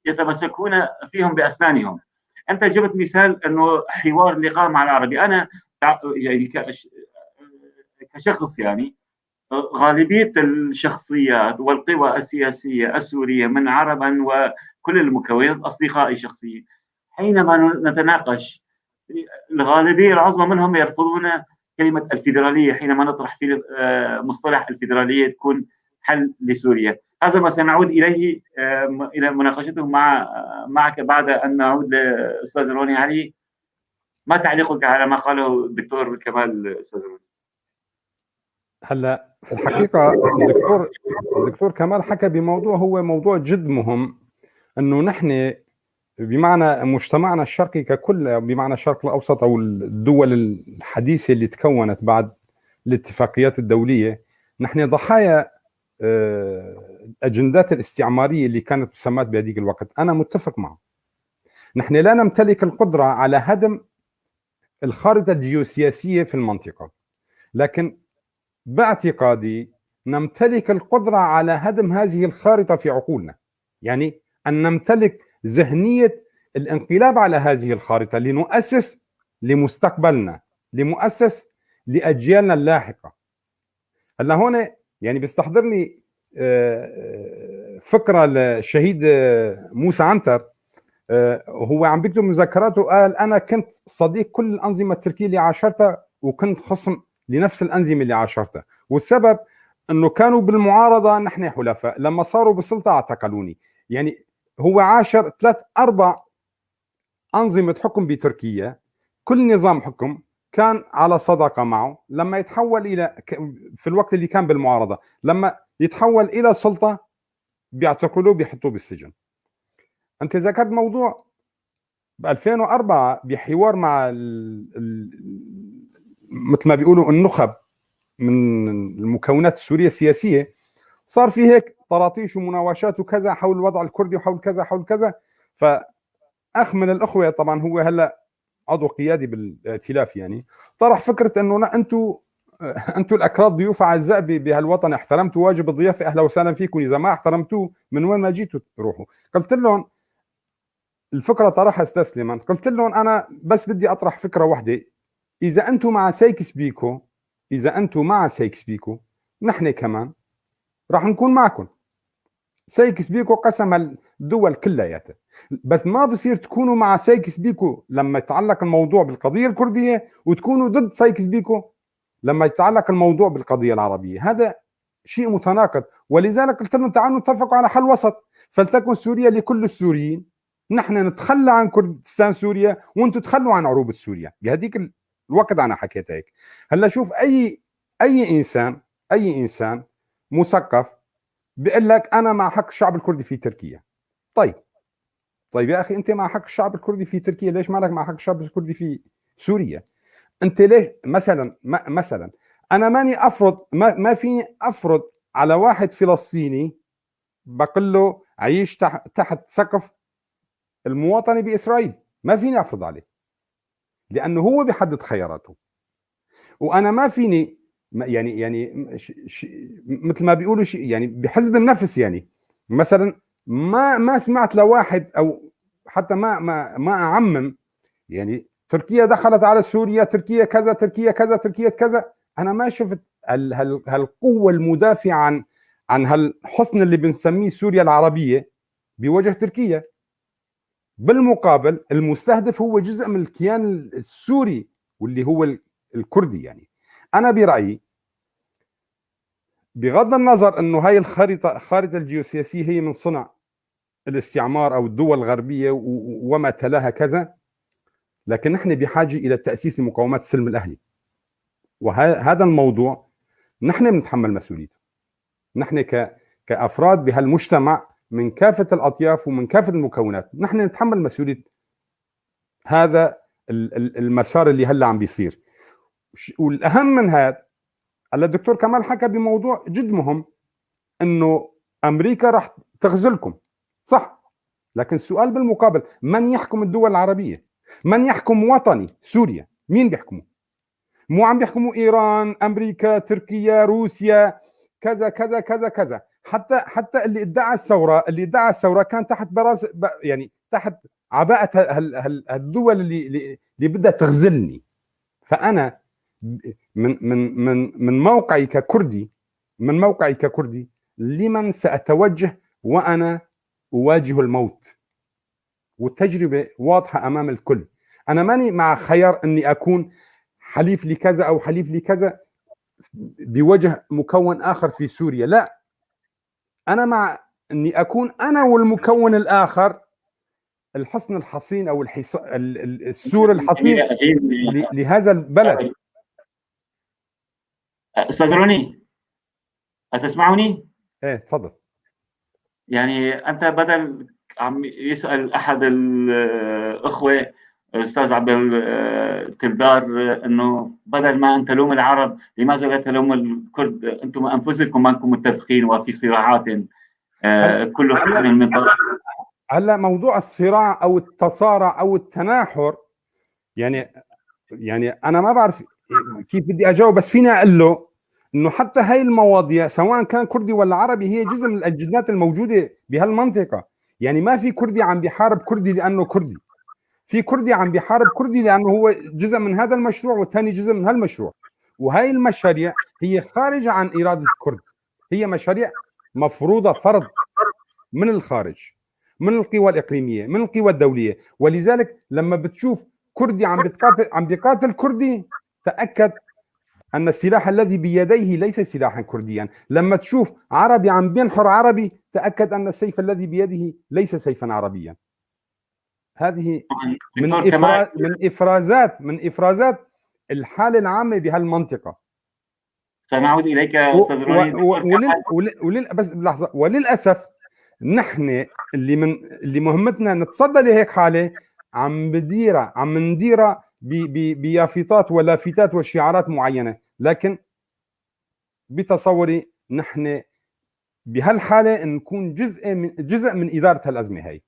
يتمسكون فيهم بأسنانهم. أنت جبت مثال أنه حوار لقاء مع العربي. أنا يعني كشخص يعني غالبية الشخصيات والقوى السياسية السورية من عربا وكل المكونات أصدقائي شخصيين، حينما نتناقش الغالبية العظمى منهم يرفضون كلمة الفيدرالية حينما نطرح في مصطلح الفيدرالية تكون حل لسوريا. هذا ما سنعود إليه إلى مناقشته معك بعد أن نعود لأستاذ روني علي. ما تعليقك على ما قاله الدكتور كمال أستاذ روني؟ هلا في الحقيقة الدكتور كمال حكى بموضوع هو موضوع جد مهم، انه نحن بمعنى مجتمعنا الشرقي ككل، بمعنى الشرق الاوسط او الدول الحديثة اللي تكونت بعد الاتفاقيات الدولية، نحن ضحايا الاجندات الاستعمارية اللي كانت مسمات بهذيك الوقت. انا متفق معه. نحن لا نمتلك القدرة على هدم الخارطة الجيوسياسية في المنطقة، لكن باعتقادي نمتلك القدرة على هدم هذه الخارطة في عقولنا، يعني أن نمتلك ذهنية الانقلاب على هذه الخارطة لنؤسس لمستقبلنا، لمؤسس لأجيالنا اللاحقة. هلا هون يعني بيستحضرني فكرة الشهيد موسى عنتر، هو عم بيكتب مذكراته، قال أنا كنت صديق كل الأنظمة التركية اللي عاشرتها وكنت خصم لنفس الأنظمة اللي عاشرتها، والسبب أنه كانوا بالمعارضة نحن حلفاء، لما صاروا بالسلطة اعتقلوني. يعني هو عاشر 3-4 أنظمة حكم بتركيا، كل نظام حكم كان على صداقة معه. لما يتحول إلى في الوقت اللي كان بالمعارضة، لما يتحول إلى سلطة بيعتقلوه بيحطوه بالسجن. أنت ذكرت موضوع ب 2004 بحوار مع مثل ما بيقولوا النخب من المكونات السوريه السياسيه، صار في هيك طراطيش ومناوشات وكذا حول الوضع الكردي وحول كذا حول كذا. فاخ من الاخوه طبعا هو هلا عضو قيادي بالائتلاف، يعني طرح فكره انه انتم الاكراد ضيوف اعزاء بهالوطن، احترمتوا واجب الضيافه، اهلا وسهلا فيكم، اذا ما احترمتوه من وين ما جيتوا تروحوا. قلت لهم الفكره طرحها استاذ سليمان، قلت لهم انا بس بدي اطرح فكره واحده، اذا انتم مع سايكس بيكو، اذا انتم مع سايكس بيكو نحن كمان راح نكون معكم. سايكس بيكو قسم الدول كلياتها، بس ما بصير تكونوا مع سايكس بيكو لما يتعلق الموضوع بالقضيه الكرديه وتكونوا ضد سايكس بيكو لما يتعلق الموضوع بالقضيه العربيه. هذا شيء متناقض. ولذلك قلت لهم تعالوا نتفق على حل وسط، فلتكن سوريا لكل السوريين، نحن نتخلى عن كردستان سوريا وانتم تخلوا عن عروبه سوريا. بهذيك الوقت انا حكيت هيك. هلا شوف اي انسان مثقف بيقول لك انا مع حق الشعب الكردي في تركيا. طيب يا اخي انت مع حق الشعب الكردي في تركيا، ليش مالك مع حق الشعب الكردي في سوريا؟ انت ليش مثلا انا ماني افرض، ما فيني افرض على واحد فلسطيني بقول له عيش تحت سقف المواطنه باسرائيل، ما فيني افرض عليه لانه هو بيحدد خياراته. وانا ما فيني يعني مثل ما بيقولوا يعني بحزب النفس، يعني مثلا ما سمعت لواحد او حتى ما اعمم، يعني تركيا دخلت على سوريا، تركيا كذا تركيا كذا تركيا كذا، انا ما شفت هالقوه المدافعه عن هالحصن اللي بنسميه سوريا العربيه بوجه تركيا. بالمقابل المستهدف هو جزء من الكيان السوري واللي هو الكردي. يعني انا برايي بغض النظر انه هاي الخارطه الجيوسياسيه هي من صنع الاستعمار او الدول الغربيه وما تلاها كذا، لكن نحن بحاجه الى تاسيس لمقاومات السلم الاهلي، وهذا الموضوع نحن بنتحمل مسؤوليته. نحن كافراد بهالمجتمع من كافه الاطياف ومن كافه المكونات نحن نتحمل مسؤوليه هذا المسار اللي هلا عم بيصير. والاهم من هذا، هلا الدكتور كمال حكى بموضوع جد مهم، انه امريكا راح تغزلكم، صح، لكن السؤال بالمقابل من يحكم الدول العربيه؟ من يحكم وطني سوريا؟ مين بيحكمه؟ مو عم بيحكموا ايران، امريكا، تركيا، روسيا، كذا كذا كذا كذا. حتى اللي ادعى الثوره كان تحت يعني تحت عباءه الدول اللي بدها تغزلني. فانا من موقعي ككردي لمن سأتوجه وأنا أواجه الموت، والتجربة واضحة أمام الكل. أنا ماني مع خيار أني أكون حليف لكذا أو حليف لكذا بوجه مكون آخر في سوريا، لا، أنا مع أني أكون أنا والمكون الآخر الحصن الحصين أو السور الحصين لهذا البلد. استاذ روني، أتسمعني؟ ايه تفضل. يعني أنت بدل عم يسأل أحد الأخوة الأستاذ عبد التبدار إنه بدل ما أن تلوم العرب لماذا لا تلوم الكرد؟ أنتم أنفسكم ما أنكم متفقين وفي صراعات كل حزب من طرف. هلا موضوع الصراع أو التصارع أو التناحر، يعني أنا ما بعرف كيف بدي أجاوب، بس فيني أقول له انه حتى هاي المواضيع سواء كان كردي ولا عربي هي جزء من الاجندات الموجوده بهالمنطقه. يعني ما في كردي عم بيحارب كردي لانه كردي، في كردي عم بيحارب كردي لانه هو جزء من هذا المشروع والثاني جزء من هالمشروع. وهي المشاريع هي خارجه عن اراده الكرد، هي مشاريع مفروضه فرض من الخارج، من القوى الاقليميه، من القوى الدوليه. ولذلك لما بتشوف كردي عم بيقاتل كردي، تاكد أن السلاح الذي بيديه ليس سلاحا كرديا. لما تشوف عربي عم بينحر عربي، تأكد أن السيف الذي بيده ليس سيفا عربيا. هذه من إفرازات الحالة العامة بهالمنطقة. سنعود إليك أستاذ روني. بس لحظة، وللأسف نحن اللي مهمتنا نتصدى لهيك حالة عم نديرها بيافطات ولافتات وشعارات معينة، لكن بتصوري نحن بهالحاله نكون جزء من اداره هالازمه هي.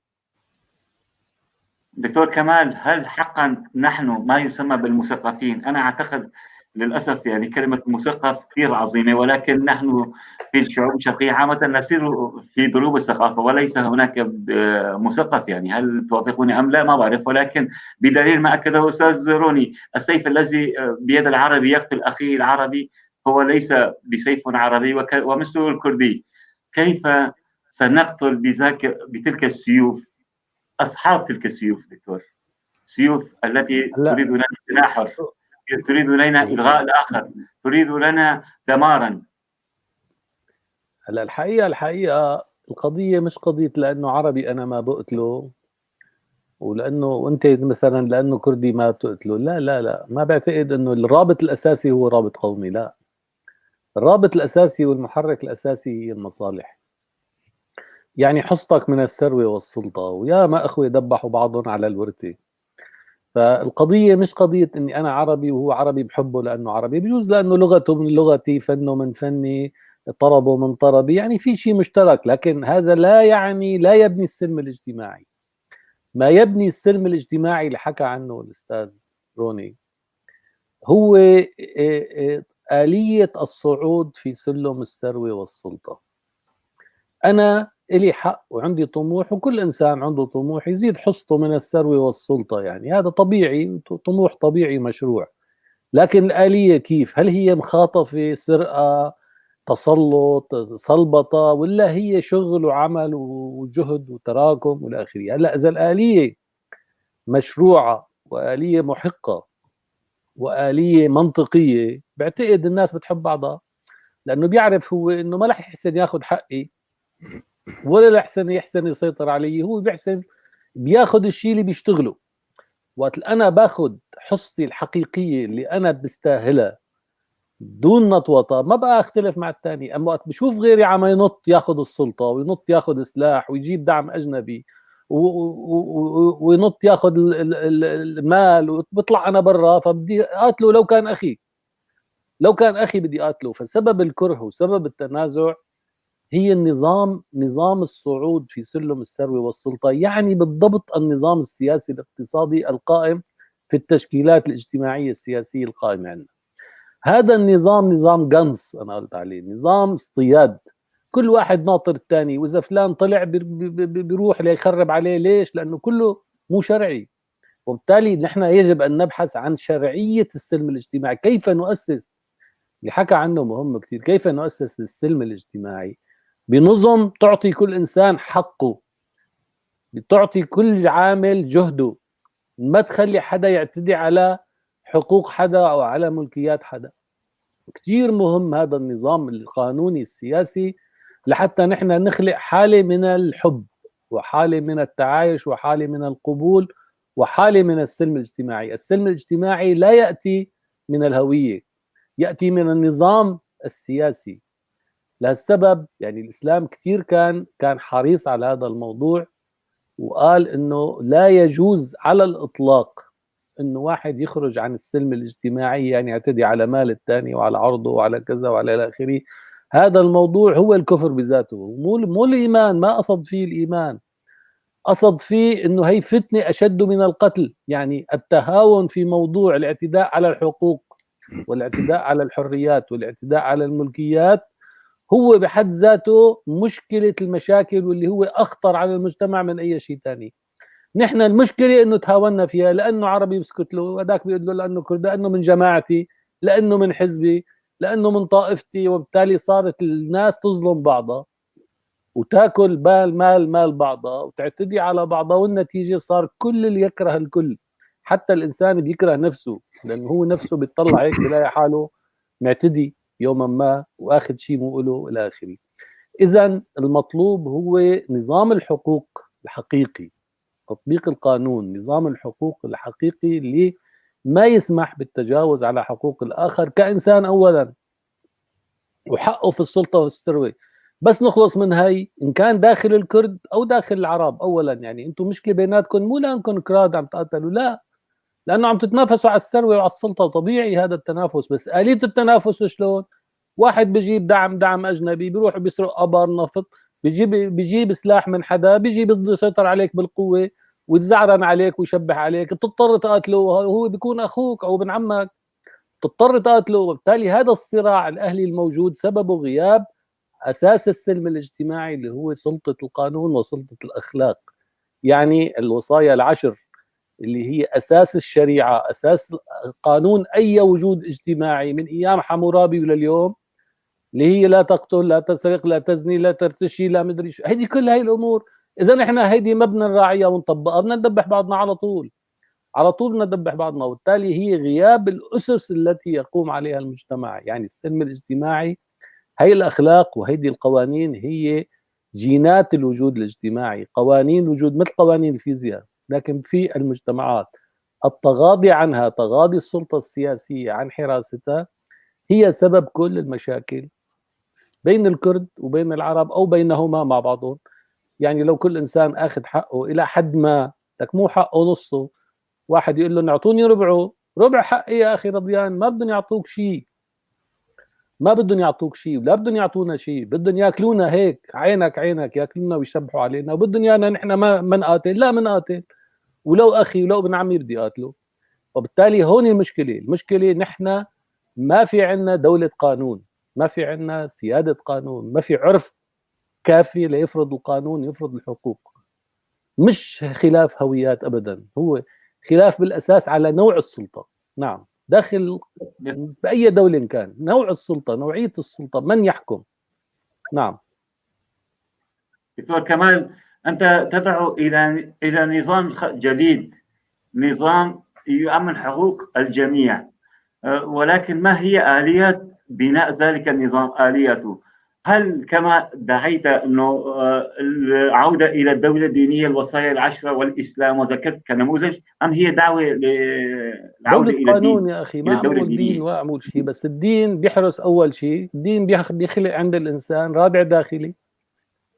دكتور كمال، هل حقا نحن ما يسمى بالمثقفين؟ أنا أعتقد للأسف يعني كلمة مثقف كثير عظيمة، ولكن نحن في الشعوب الشرقية عامة نسير في دروب الثقافة وليس هناك مثقف. يعني هل توافقوني أم لا ما بعرف، ولكن بدليل ما أكده أستاذ روني، السيف الذي بيد العربي يقتل أخيه العربي هو ليس بسيف عربي، ومثله الكردي. كيف سنقتل بتلك السيوف أصحاب تلك السيوف دكتور؟ سيوف التي تريد لنا التناحر، تريد لنا إلغاء الآخر، تريد لنا دمارا. هلا الحقيقة القضية مش قضية لأنه عربي أنا ما بقتله، ولأنه أنت مثلا لأنه كردي ما بتقتله. لا لا لا، ما بعتقد أنه الرابط الأساسي هو رابط قومي. لا، الرابط الأساسي والمحرك الأساسي هي المصالح. يعني حصتك من الثروة والسلطة، ويا ما أخوة دبحوا بعضهم على الورثة. فالقضية مش قضية اني انا عربي وهو عربي بحبه لانه عربي، بجوز لانه لغته من لغتي، فنه من فني، طربه من طربي، يعني في شيء مشترك، لكن هذا لا يعني لا يبني السلم الاجتماعي. ما يبني السلم الاجتماعي اللي حكى عنه الاستاذ روني هو آلية الصعود في سلم الثروة والسلطة. أنا إلي حق وعندي طموح، وكل إنسان عنده طموح يزيد حصته من الثروة والسلطة، يعني هذا طبيعي، طموح طبيعي مشروع. لكن الآلية كيف؟ هل هي مخاطفة، سرقة، تسلط، سلبطة، ولا هي شغل وعمل وجهد وتراكم والى اخره؟ هلا اذا الآلية مشروعة وآلية محقة وآلية منطقية، بعتقد الناس بتحب بعضها، لأنه بيعرف هو إنه ما رح يحسن ياخذ حقي ولا يحسن يسيطر علي. هو بياخذ الشيء اللي بيشتغله. وقت أنا باخذ حصتي الحقيقية اللي أنا بستاهلها دون نطوطة، ما بقى اختلف مع الثاني. اما وقت بشوف غيري عم ينط ياخذ السلطة وينط ياخذ سلاح ويجيب دعم اجنبي وينط ياخذ المال وبطلع انا برا، فبدي اقاتله. لو كان اخي بدي اقاتله. فسبب الكره وسبب التنازع هي نظام الصعود في سلم الثروة والسلطة، يعني بالضبط النظام السياسي الاقتصادي القائم في التشكيلات الاجتماعية السياسية القائمة عندنا. هذا النظام نظام جنص، أنا قلت عليه نظام اصطياد، كل واحد ناطر الثاني، وإذا فلان طلع بيروح ليخرب عليه. ليش؟ لأنه كله مو شرعي. وبالتالي نحن يجب أن نبحث عن شرعية السلم الاجتماعي. كيف نؤسس، اللي حكى عنه مهم كثير، كيف نؤسس السلم الاجتماعي بنظم تعطي كل إنسان حقه، بتعطي كل عامل جهده، ما تخلي حدا يعتدي على حقوق حدا أو على ملكيات حدا. كتير مهم هذا النظام القانوني السياسي لحتى نحن نخلق حالة من الحب وحالة من التعايش وحالة من القبول وحالة من السلم الاجتماعي. السلم الاجتماعي لا يأتي من الهوية، يأتي من النظام السياسي. لهالسبب يعني الإسلام كتير كان حريص على هذا الموضوع، وقال إنه لا يجوز على الإطلاق انه واحد يخرج عن السلم الاجتماعي، يعني يعتدي على مال الثاني وعلى عرضه وعلى كذا وعلى الى اخره. هذا الموضوع هو الكفر بذاته، مو الايمان. ما قصد فيه الايمان، قصد فيه انه هي فتنه اشد من القتل. يعني التهاون في موضوع الاعتداء على الحقوق والاعتداء على الحريات والاعتداء على الملكيات هو بحد ذاته مشكله المشاكل، واللي هو اخطر على المجتمع من اي شيء ثاني. نحن المشكله انه تهاونا فيها، لانه عربي بسكت له، وهذاك بيقول له لانه كرد، لانه من جماعتي، لانه من حزبي، لانه من طائفتي. وبالتالي صارت الناس تظلم بعضها وتاكل مال بعضها وتعتدي على بعضها، والنتيجه صار كل اللي يكره الكل. حتى الانسان بيكره نفسه، لانه هو نفسه بيطلع هيك بيلاقي حاله معتدي يوما ما واخذ شيء مو له الى اخره. اذا المطلوب هو نظام الحقوق الحقيقي، تطبيق القانون، نظام الحقوق الحقيقي اللي ما يسمح بالتجاوز على حقوق الآخر كإنسان أولا، وحقه في السلطة والثروة. بس نخلص من هاي، إن كان داخل الكرد أو داخل العرب أولا. يعني أنتم مشكلة بيناتكم مو لأنكم كراد عم تقاتلوا، لا، لأنه عم تتنافسوا على الثروة وعلى السلطة. طبيعي هذا التنافس، بس آلية التنافس شلون؟ واحد بيجيب دعم اجنبي، بيروح بيسرق ابار نفط، بيجيب سلاح من حدا، بيجي بده يسيطر عليك بالقوه ويتزعرن عليك ويشبح عليك، بتضطر تقاتله، وهو بيكون اخوك او ابن عمك، بتضطر تقاتله. وبالتالي هذا الصراع الاهلي الموجود سببه غياب اساس السلم الاجتماعي اللي هو سلطه القانون وسلطه الاخلاق. يعني الوصايا العشر اللي هي اساس الشريعه، اساس قانون اي وجود اجتماعي من ايام حمورابي ولليوم، اللي هي لا تقتل، لا تسرق، لا تزني، لا ترتشي، لا مدري شو، هذه كل هاي الامور اذا نحن هيدي ما بدنا نراعيها ونطبقها بدنا ندبح بعضنا على طول، على طول ندبح بعضنا. وبالتالي هي غياب الاسس التي يقوم عليها المجتمع. يعني السلم الاجتماعي، هي الاخلاق وهيدي القوانين هي جينات الوجود الاجتماعي، قوانين الوجود مثل قوانين الفيزياء. لكن في المجتمعات التغاضي عنها، تغاضي السلطه السياسيه عن حراستها، هي سبب كل المشاكل بين الكرد وبين العرب او بينهما مع بعضهم. يعني لو كل انسان اخذ حقه الى حد ما، لك مو حقه نصه، واحد يقول له اعطوني ربعه، ربع حقي يا اخي رضيان، ما بدهم يعطوك شيء، ما بدهم يعطوك شيء ولا بدهم يعطونا شيء، بدهم ياكلونا هيك عينك عينك، ياكلونا ويشبحوا علينا، وبدهم ايانا نحن ما نقاتل. لا منقاتل، ولو اخي ولو ابن عمي بدي اقاتله. وبالتالي هون المشكله نحن ما في عندنا دوله قانون، ما في عندنا سياده قانون، ما في عرف كافي ليفرض القانون، يفرض الحقوق. مش خلاف هويات ابدا، هو خلاف بالاساس على نوع السلطه. نعم، داخل باي دوله كان، نوع السلطه، نوعيه السلطه، من يحكم. نعم دكتور كمال، أنت تدعو إلى نظام جديد، نظام يؤمن حقوق الجميع، ولكن ما هي آليات بناء ذلك النظام؟ آليته هل كما دعيت أنه العودة إلى الدولة الدينية، الوصايا العشرة والإسلام وذكرت كنموذج، أم هي دعوة للعودة دولة إلى قانون الدين، يا أخي، إلى ما عم الدولة نقول دين الدينية؟ ولا عم نقول شيء، بس الدين بيحرس أول شيء، الدين بيخلق عند الإنسان رادع داخلي،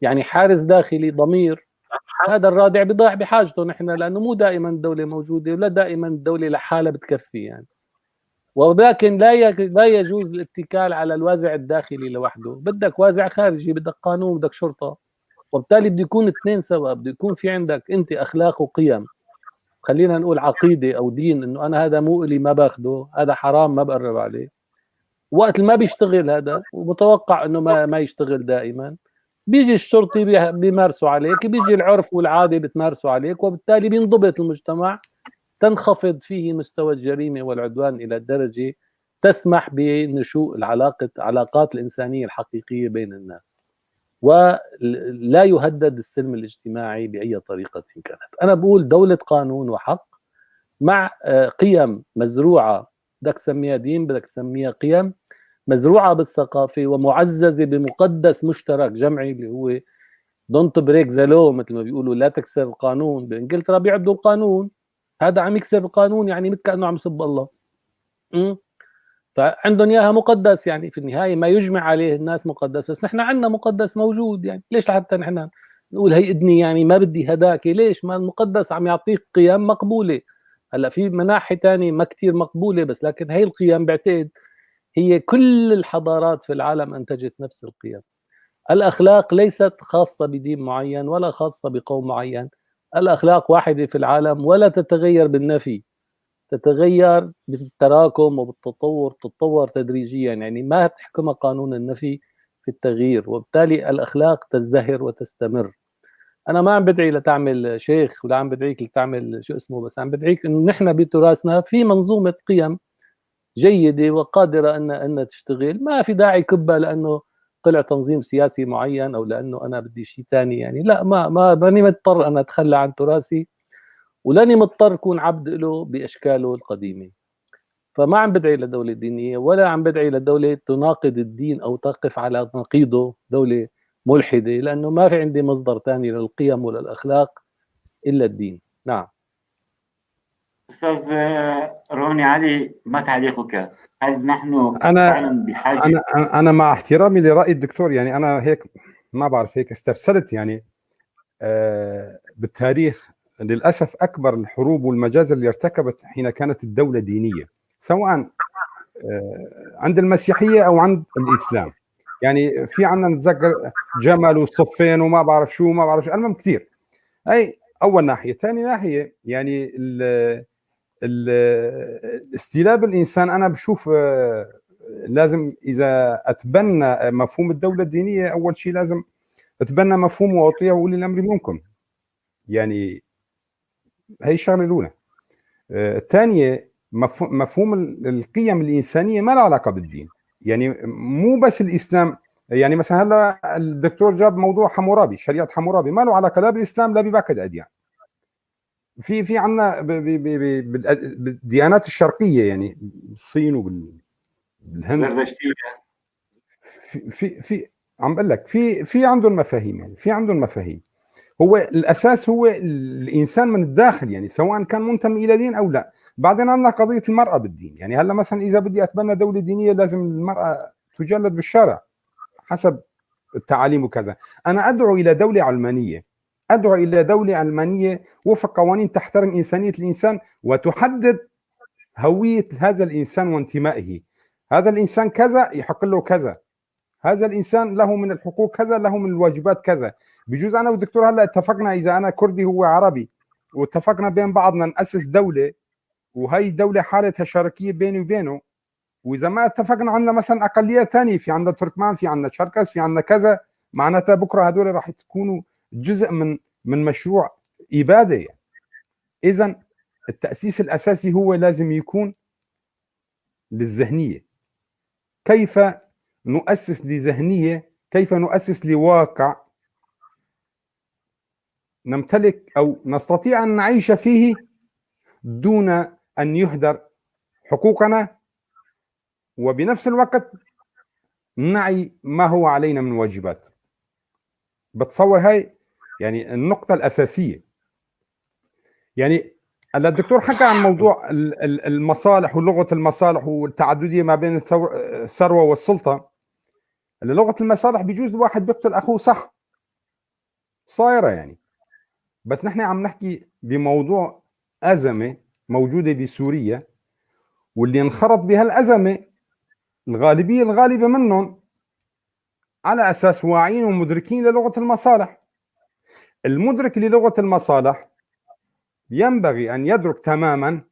يعني حارس داخلي، ضمير. هذا الرادع بضيع بحاجته نحن، لأنه مو دائما الدولة موجودة ولا دائما الدولة لحالها بتكفي يعني. ولكن لا يجوز الاتكال على الوازع الداخلي لوحده، بدك وازع خارجي، بدك قانون، بدك شرطة. وبالتالي بده يكون اثنين سوا، بده يكون في عندك أنت أخلاق وقيم، خلينا نقول عقيدة أو دين، إنه أنا هذا مو إلي ما باخده، هذا حرام ما بقرب عليه. وقت ما بيشتغل هذا، ومتوقع إنه ما يشتغل دائما، بيجي الشرطي بيمارسوا عليك، بيجي العرف والعادة بتمارسوا عليك، وبالتالي بينضبط المجتمع، تنخفض فيه مستوى الجريمة والعدوان إلى درجة تسمح بنشوء العلاقات الإنسانية الحقيقية بين الناس، ولا يهدد السلم الاجتماعي بأي طريقة كانت. أنا بقول دولة قانون وحق مع قيم مزروعة، بدك تسميها دين، بدك تسميها قيم، مزروعة بالثقافة ومعززة بمقدس مشترك جمعي اللي هو دونت بريك ذا لو، مثل ما بيقولوا لا تكسر القانون. بانجلترا بيعبدوا القانون، هذا عم يكسر القانون يعني مثل كأنه عم يسب الله. فعندهم اياها مقدس، يعني في النهايه ما يجمع عليه الناس مقدس، بس نحن عندنا مقدس موجود، يعني ليش حتى نحن نقول هي ادني يعني ما بدي هداك؟ ليش؟ ما المقدس عم يعطيك قيم مقبوله. هلا في مناحي ثانيه ما كثير مقبوله، بس لكن هي القيم بعتقد هي كل الحضارات في العالم انتجت نفس القيم. الاخلاق ليست خاصه بدين معين ولا خاصه بقوم معين، الاخلاق واحده في العالم ولا تتغير بالنفي، تتغير بالتراكم وبالتطور، تتطور تدريجيا، يعني ما تحكمها قانون النفي في التغيير. وبالتالي الأخلاق تزدهر وتستمر. أنا ما عم بدعي لتعمل شيخ ولا عم بدعيك لتعمل شو اسمه، بس عم بدعيك إنه نحن بتراثنا في منظومة قيم جيدة وقادرة أن تشتغل، ما في داعي كبها لأنه طلع تنظيم سياسي معين أو لأنه أنا بدي شيء ثاني. يعني لا، ماني مضطر أنا أتخلى عن تراثي، ولاني مضطر اكون عبد له باشكاله القديمه. فما عم بدعي لدوله دينيه ولا عم بدعي لدوله تناقض الدين او تقف على نقيضه، دوله ملحده، لانه ما في عندي مصدر ثاني للقيم وللاخلاق الا الدين. نعم. أستاذ روني علي، ما تعليقك؟ هل نحن انا فعلا بحاجة؟ انا مع احترامي لراي الدكتور، يعني انا هيك ما بعرف، هيك استرسلت يعني بالتاريخ. للاسف اكبر الحروب والمجازر اللي ارتكبت حين كانت الدوله دينيه، سواء عند المسيحيه او عند الاسلام. يعني في عندنا نتذكر جمل وصفين وما بعرف شو ما بعرف شو، المهم كثير. هي اول ناحيه. ثاني ناحيه يعني استيلاب الانسان، انا بشوف لازم اذا اتبنى مفهوم الدوله الدينيه، اول شيء لازم اتبنى مفهوم واطيع واولي الامر منكم. يعني هي الشغله الاولى. الثانيه مفهوم القيم الانسانيه ما لها علاقه بالدين. يعني مو بس الاسلام. يعني مثلا هلا الدكتور جاب موضوع حمورابي، شريعه حمورابي، ما له علاقه لا بالاسلام لا بباقي الاديان. في عندنا بالديانات الشرقيه، يعني بالصين وبالهند، زردشتية. في عم بقول لك في عندهم مفاهيم، يعني في عندهم مفاهيم. هو الاساس هو الانسان من الداخل، يعني سواء كان منتمي الى دين او لا. بعدين عندنا قضيه المراه بالدين. يعني هلا مثلا اذا بدي اتبنى دوله دينيه لازم المراه تجلد بالشارع حسب التعاليم وكذا. انا ادعو الى دوله علمانيه، ادعو الى دوله علمانيه وفق قوانين تحترم انسانيه الانسان وتحدد هويه هذا الانسان وانتمائه. هذا الانسان كذا يحق له كذا، هذا الانسان له من الحقوق كذا، له من الواجبات كذا. بجوز انا والدكتور هلا اتفقنا، اذا انا كردي هو عربي، واتفقنا بين بعضنا ناسس دوله، وهي الدوله حالتها شركيه بيني وبينه. واذا ما اتفقنا، عندنا مثلا اقليات ثانيه، في عندنا تركمان، في عندنا شركس، في عندنا كذا، معناتها بكره هذول راح تكونوا جزء من مشروع اباده يعني. اذا التاسيس الاساسي هو لازم يكون للذهنيه. كيف نؤسس لذهنيه، كيف نؤسس لواقع نمتلك او نستطيع ان نعيش فيه دون ان يهدر حقوقنا، وبنفس الوقت نعي ما هو علينا من واجبات. بتصور هاي يعني النقطة الأساسية. يعني الدكتور حكى عن موضوع المصالح ولغة المصالح والتعددية ما بين الثروة والسلطة. لغة المصالح بيجوز الواحد بيقتل أخوه، صح، صايرة يعني. بس نحن عم نحكي بموضوع أزمة موجودة بسوريا، واللي انخرط بهالأزمة الغالبية الغالبة منهم على أساس واعيين ومدركين للغة المصالح. المدرك للغة المصالح ينبغي أن يدرك تماما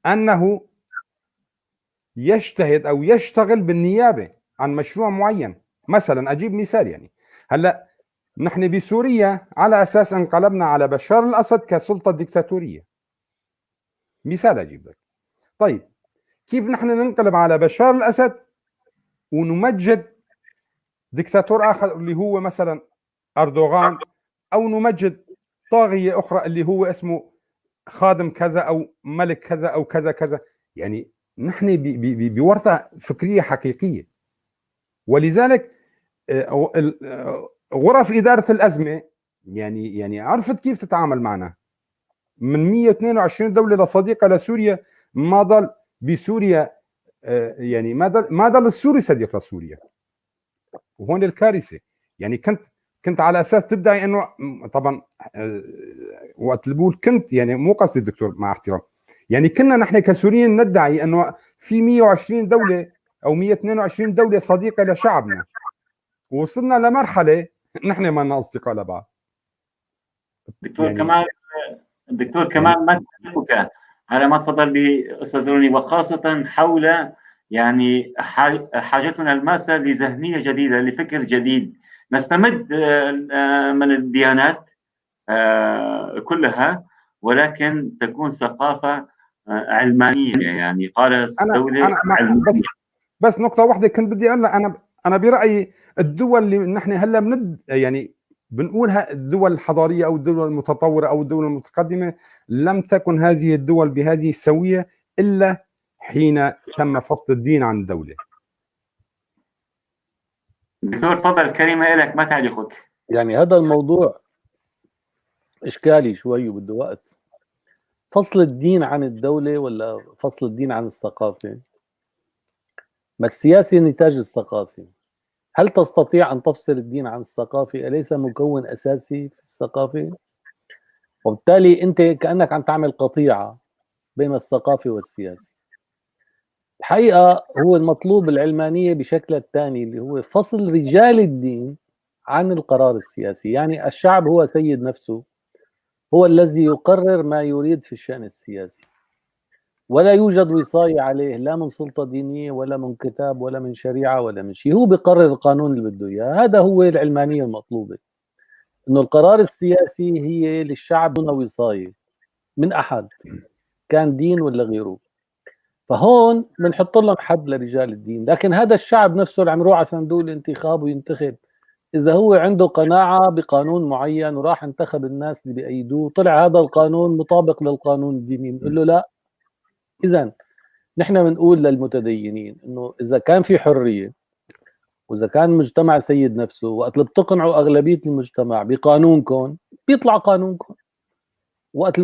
أنه يجتهد أو يشتغل بالنيابة عن مشروع معين. مثلا أجيب مثال، يعني هلأ نحن بسوريا على أساس انقلبنا على بشار الأسد كسلطة ديكتاتورية، مثال أجيب لك. طيب كيف نحن ننقلب على بشار الأسد ونمجد ديكتاتور آخر اللي هو مثلا أردوغان، أو نمجد طاغية أخرى اللي هو اسمه خادم كذا أو ملك كذا أو كذا كذا؟ يعني نحن بورطة فكرية حقيقية. ولذلك غرف إدارة الأزمة يعني عرفت كيف تتعامل معنا. من 122 دولة لصديقة لسوريا، ما ضل بسوريا يعني ما ضل السوري صديق لسوريا. وهون الكارثة. يعني كنت على اساس تدعي انه، طبعا وقت اللي بقول كنت يعني مو قصدي الدكتور مع احترام، يعني كنا نحن كسوريين ندعي انه في 120 دوله او 122 دوله صديقه لشعبنا، ووصلنا لمرحله نحن ما لنا اصدقاء لبعض. دكتور يعني كمال، الدكتور كمال ما تفضل على ما تفضل به استاذ روني، وخاصه حول يعني حاجتنا الماسه لذهنيه جديده، لفكر جديد، نستمد من الديانات كلها، ولكن تكون ثقافه علمانيه، يعني قال دوله علمانيه. بس نقطه واحده كنت بدي اقولها. انا برايي الدول اللي نحن هلا يعني بنقولها الدول الحضاريه او الدول المتطوره او الدول المتقدمه، لم تكن هذه الدول بهذه السويه الا حين تم فصل الدين عن الدوله. دكتور تفضل، كلمه لك، ما تعليقك. يعني هذا الموضوع إشكالي شوي وبده وقت. فصل الدين عن الدولة ولا فصل الدين عن الثقافة؟ ما السياسة نتاج الثقافة. هل تستطيع أن تفصل الدين عن الثقافة؟ أليس مكون أساسي في الثقافة؟ وبالتالي أنت كأنك عم تعمل قطيعة بين الثقافة والسياسة. الحقيقة هو المطلوب العلمانية بشكلها الثاني اللي هو فصل رجال الدين عن القرار السياسي. يعني الشعب هو سيد نفسه، هو الذي يقرر ما يريد في الشأن السياسي، ولا يوجد وصاية عليه لا من سلطة دينية ولا من كتاب ولا من شريعة ولا من شيء. هو بيقرر القانون اللي بده إياه. هذا هو العلمانية المطلوبة، إنه القرار السياسي هي للشعب دون وصاية من أحد كان دين ولا غيره. فهون بنحط لهم حد لرجال الدين. لكن هذا الشعب نفسه اللي عم يروح على صندوق الانتخاب وينتخب، إذا هو عنده قناعة بقانون معين وراح انتخب الناس اللي بأيدوه، طلع هذا القانون مطابق للقانون الديني، بنقول له لا. إذا نحن بنقول للمتدينين إنه إذا كان في حرية وإذا كان المجتمع سيد نفسه، وقت اللي بتقنعوا أغلبية المجتمع بقانونكم بيطلع قانونكم، وقت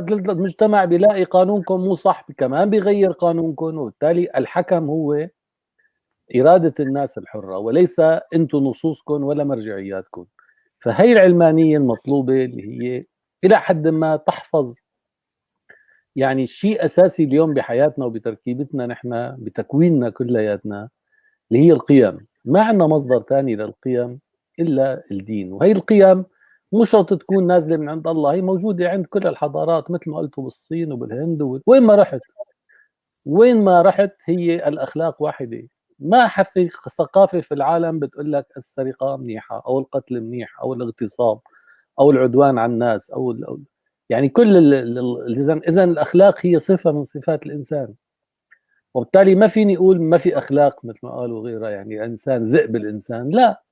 المجتمع بيلاقي قانونكم مو صح كمان بيغير قانونكم. وبالتالي الحكم هو إرادة الناس الحرة وليس أنتم نصوصكم ولا مرجعياتكم. فهي العلمانية المطلوبة اللي هي إلى حد ما تحفظ يعني شيء أساسي اليوم بحياتنا وبتركيبتنا نحن بتكويننا كلياتنا، اللي هي القيم. ما عندنا مصدر ثاني للقيم إلا الدين. وهي القيم مو شرط تكون نازلة من عند الله، هي موجودة عند كل الحضارات مثل ما قلتوا بالصين وبالهند وين ما رحت. وين ما رحت هي الأخلاق واحدة. ما في ثقافة في العالم بتقول لك السرقة منيحة أو القتل منيح أو الاغتصاب أو العدوان على الناس يعني كل إذا الأخلاق هي صفة من صفات الإنسان. وبالتالي ما فيني أقول ما في أخلاق مثل ما قالوا غيرها، يعني الإنسان ذئب الإنسان، لا.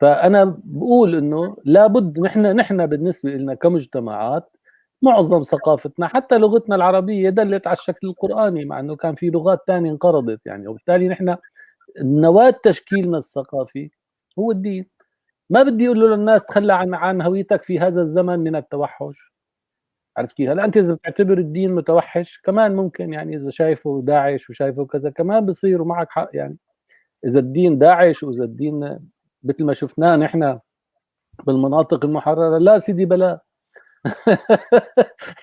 فأنا بقول إنه لابد نحن بالنسبة لنا كمجتمعات معظم ثقافتنا حتى لغتنا العربية دلت على الشكل القرآني، مع إنه كان في لغات تانية انقرضت يعني. وبالتالي نحن نواة تشكيلنا الثقافي هو الدين. ما بدي أقول للناس تخلى عن هويتك في هذا الزمن من التوحش. عرفت كيف؟ هلا أنت إذا بتعتبر الدين متوحش كمان ممكن، يعني إذا شايفه داعش وشايفه كذا كمان بصير، ومعك حق يعني. إذا الدين داعش وإذا الدين مثل ما شفناه نحن بالمناطق المحررة، لا سيدي بلا.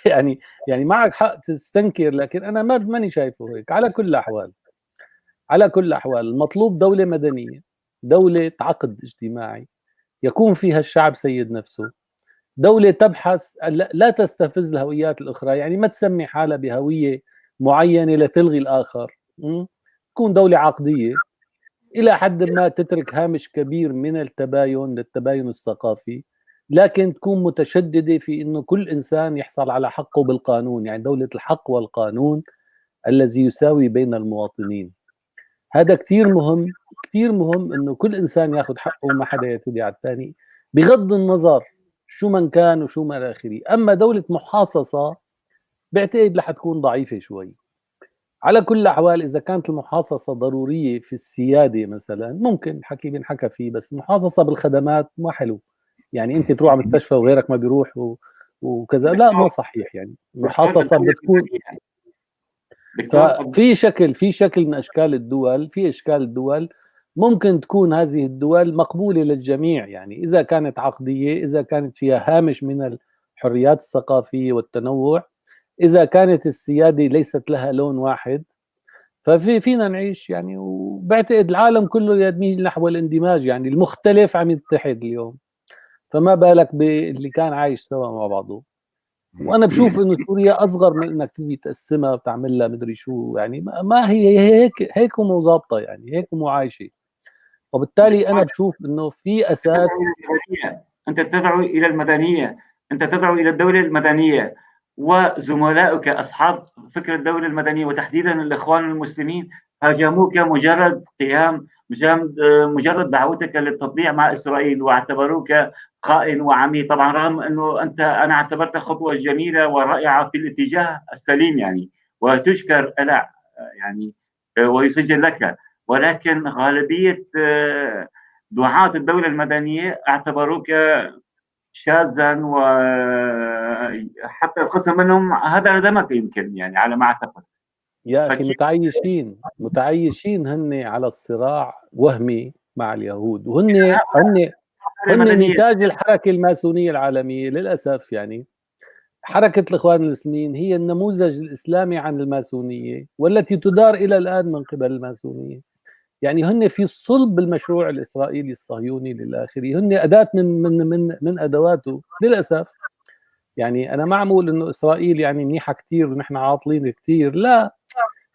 يعني معك حق تستنكر، لكن انا ماني شايفه هيك. على كل الاحوال المطلوب دوله مدنيه، دوله عقد اجتماعي يكون فيها الشعب سيد نفسه، دوله تبحث لا تستفز الهويات الاخرى، يعني ما تسمي حالها بهويه معينه لتلغي الاخر. تكون دوله عقديه الى حد ما تترك هامش كبير من التباين للتباين الثقافي، لكن تكون متشدده في انه كل انسان يحصل على حقه بالقانون، يعني دوله الحق والقانون الذي يساوي بين المواطنين. هذا كثير مهم، كثير مهم انه كل انسان ياخذ حقه وما حدا يعتدي على الثاني بغض النظر شو من كان وشو ما الى اخره. اما دوله محاصصه بعتقد رح تكون ضعيفه شوي. على كل الأحوال إذا كانت المحاصصة ضرورية في السيادة مثلا ممكن الحكي بينحكى فيه، بس المحاصصة بالخدمات ما حلو. يعني أنت تروح على المستشفى وغيرك ما بيروح وكذا، لا ما صحيح. يعني المحاصصة بتكون دكتور في شكل من أشكال الدول، في أشكال الدول ممكن تكون هذه الدول مقبولة للجميع، يعني إذا كانت عقدية، إذا كانت فيها هامش من الحريات الثقافية والتنوع، إذا كانت السيادة ليست لها لون واحد، فينا نعيش يعني. وبعتقد العالم كله يميل نحو الاندماج، يعني المختلف عم يتحد اليوم، فما بالك باللي كان عايش سوا مع بعضه. وانا بشوف انه سوريا اصغر من انك تيجي تقسمها وتعمل لها مدري شو، يعني ما هي هيك مو ظابطه، يعني هيك مو عايشه. وبالتالي انا بشوف انه في اساس. انت تدعو الى المدنيه، انت تدعو الى الدوله المدنيه، وزملائك اصحاب فكر الدوله المدنيه وتحديدا الاخوان المسلمين هاجموك مجرد دعوتك للتطبيع مع اسرائيل، واعتبروك خائن وعميل. طبعا رغم انه انا اعتبرتها خطوه جميله ورائعه في الاتجاه السليم يعني، وتشكر لا يعني ويسجل لك، ولكن غالبيه دعاة الدولة المدنية اعتبروك شاذا، وحتى القسم منهم هذا دمك يمكن يعني على ما اعتقد. يا اخي متعيشين هن على الصراع وهمي مع اليهود، وهن نتاج الحركه الماسونيه العالميه للاسف. يعني حركة الإخوان المسلمين هي النموذج الإسلامي عن الماسونية والتي تدار إلى الآن من قبل الماسونية. يعني هن في صلب المشروع الإسرائيلي الصهيوني للآخري، هن أداة من أدواته للأسف. يعني أنا ما عم أقول إنه إسرائيل يعني منيحة كتير ونحن عاطلين كتير، لا،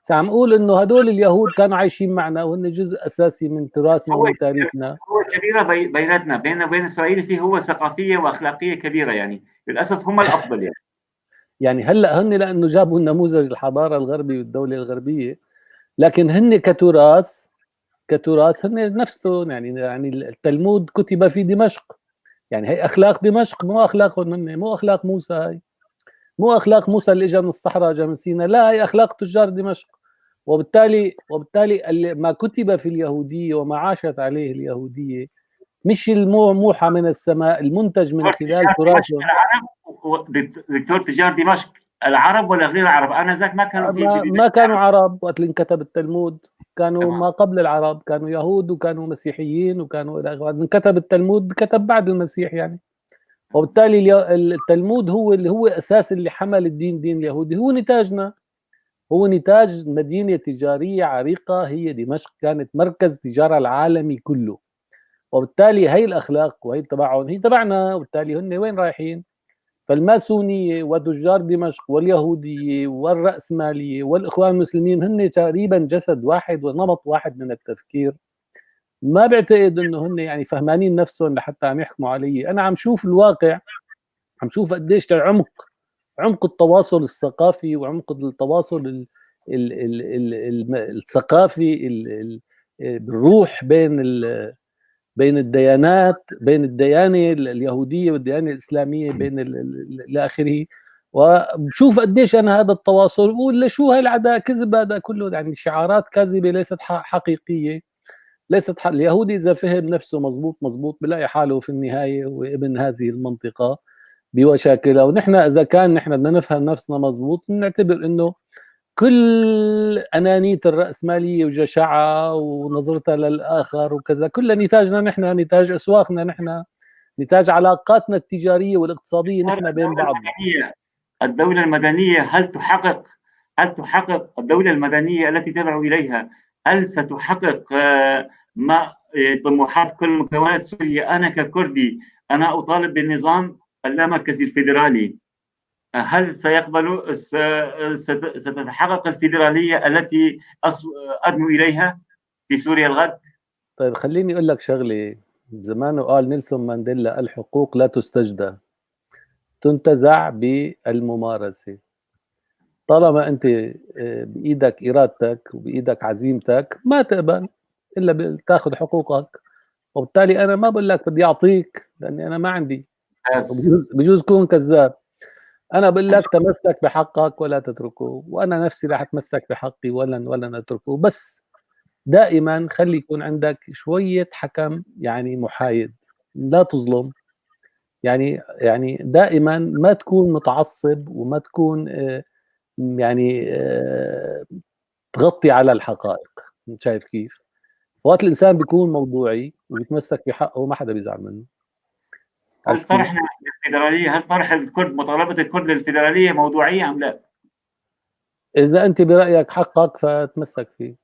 بس عم أقول إنه هدول اليهود كانوا عايشين معنا وهن جزء أساسي من تراثنا هو ومن تاريخنا. هو كبيرة بيناتنا، بيننا وبين إسرائيل في هو ثقافية وأخلاقية كبيرة، يعني للأسف هم الأفضل يعني. يعني هلا هن لأنه جابوا نموذج الحضارة الغربية والدولة الغربية، لكن هن كتراث هن نفسهم. يعني التلمود كتب في دمشق، يعني هي اخلاق دمشق، مو اخلاقهم هن، مو اخلاق موسى، هي مو اخلاق موسى اللي اجى من الصحراء، اجى من سيناء، لا، هي اخلاق تجار دمشق. وبالتالي ما كتب في اليهوديه وما عاشت عليه اليهوديه مش الموحى من السماء، المنتج من خلال تراثهم. دكتور تجار دمشق العرب ولا غير العرب؟ انا ذاك ما كانوا في ما كانوا عرب وقت اللي انكتب التلمود، كانوا تمام. ما قبل العرب، كانوا يهود وكانوا مسيحيين وكانوا الى اخره. انكتب التلمود كتب بعد المسيح يعني. وبالتالي التلمود هو اللي هو اساس اللي حمل الدين اليهودي، هو نتاجنا، هو نتاج مدينه تجاريه عريقه، هي دمشق كانت مركز تجاره العالمي كله. وبالتالي هي الاخلاق وهي تبعهم هي تبعنا، وبالتالي هن وين رايحين؟ فالماسونيه وتجار دمشق واليهوديه والراسماليه والاخوان المسلمين هن تقريبا جسد واحد ونمط واحد من التفكير. ما بعتقد انه هن يعني فهمانين نفسهم لحتى عم يحكموا علي. انا عم شوف الواقع، عم شوف قديش عمق التواصل الثقافي وعمق التواصل الثقافي بالروح بين الديانات، بين الديانه اليهوديه والديانه الاسلاميه، بين الى اخره. وبشوف قديش انا هذا التواصل، بقول لشو هاي العداء كذب، هذا كله يعني شعارات كاذبه ليست حقيقيه، ليست اليهودي اذا فهم نفسه مزبوط بلاقي حاله في النهايه هو ابن هذه المنطقه بمشاكلها. ونحن اذا كان نحن بدنا نفهم نفسنا مزبوط، نعتبر انه كل أنانية الرأسمالية وجشعها ونظرتها للآخر وكذا كلها نتاجنا نحن، نتاج أسواقنا نحن، نتاج علاقاتنا التجارية والاقتصادية نحن بين بعضنا. الدولة المدنية هل تحقق الدولة المدنية التي تدعو إليها، هل ستحقق ما طموحات كل مكونات سوريا؟ أنا ككردي أنا أطالب بالنظام اللامركزي الفيدرالي، هل ستتحقق الفيدرالية التي أدنو إليها في سوريا الغد؟ طيب خليني أقول لك شغلة. زمان قال نيلسون مانديلا: الحقوق لا تستجدى، تنتزع بالممارسة. طالما أنت بإيدك إرادتك وبإيدك عزيمتك ما تقبل إلا تاخذ حقوقك. وبالتالي أنا ما بقول لك بدي أعطيك، لأني أنا ما عندي، بجوز كون كذاب. أنا بقول لك تمسك بحقك ولا تتركه، وأنا نفسي رح أتمسك بحقي ولن أتركه. بس دائما خلي يكون عندك شوية حكم، يعني محايد، لا تظلم. يعني دائما ما تكون متعصب وما تكون يعني تغطي على الحقائق. شايف كيف؟ وقت الإنسان بيكون موضوعي وبيتمسك بحقه ما حدا بيزعل منه. هل طرحنا الفيدرالية، هل طرح الكرد مطالبة الكرد للفيدرالية موضوعية أم لا؟ إذا أنت برأيك حقك فتمسك فيه.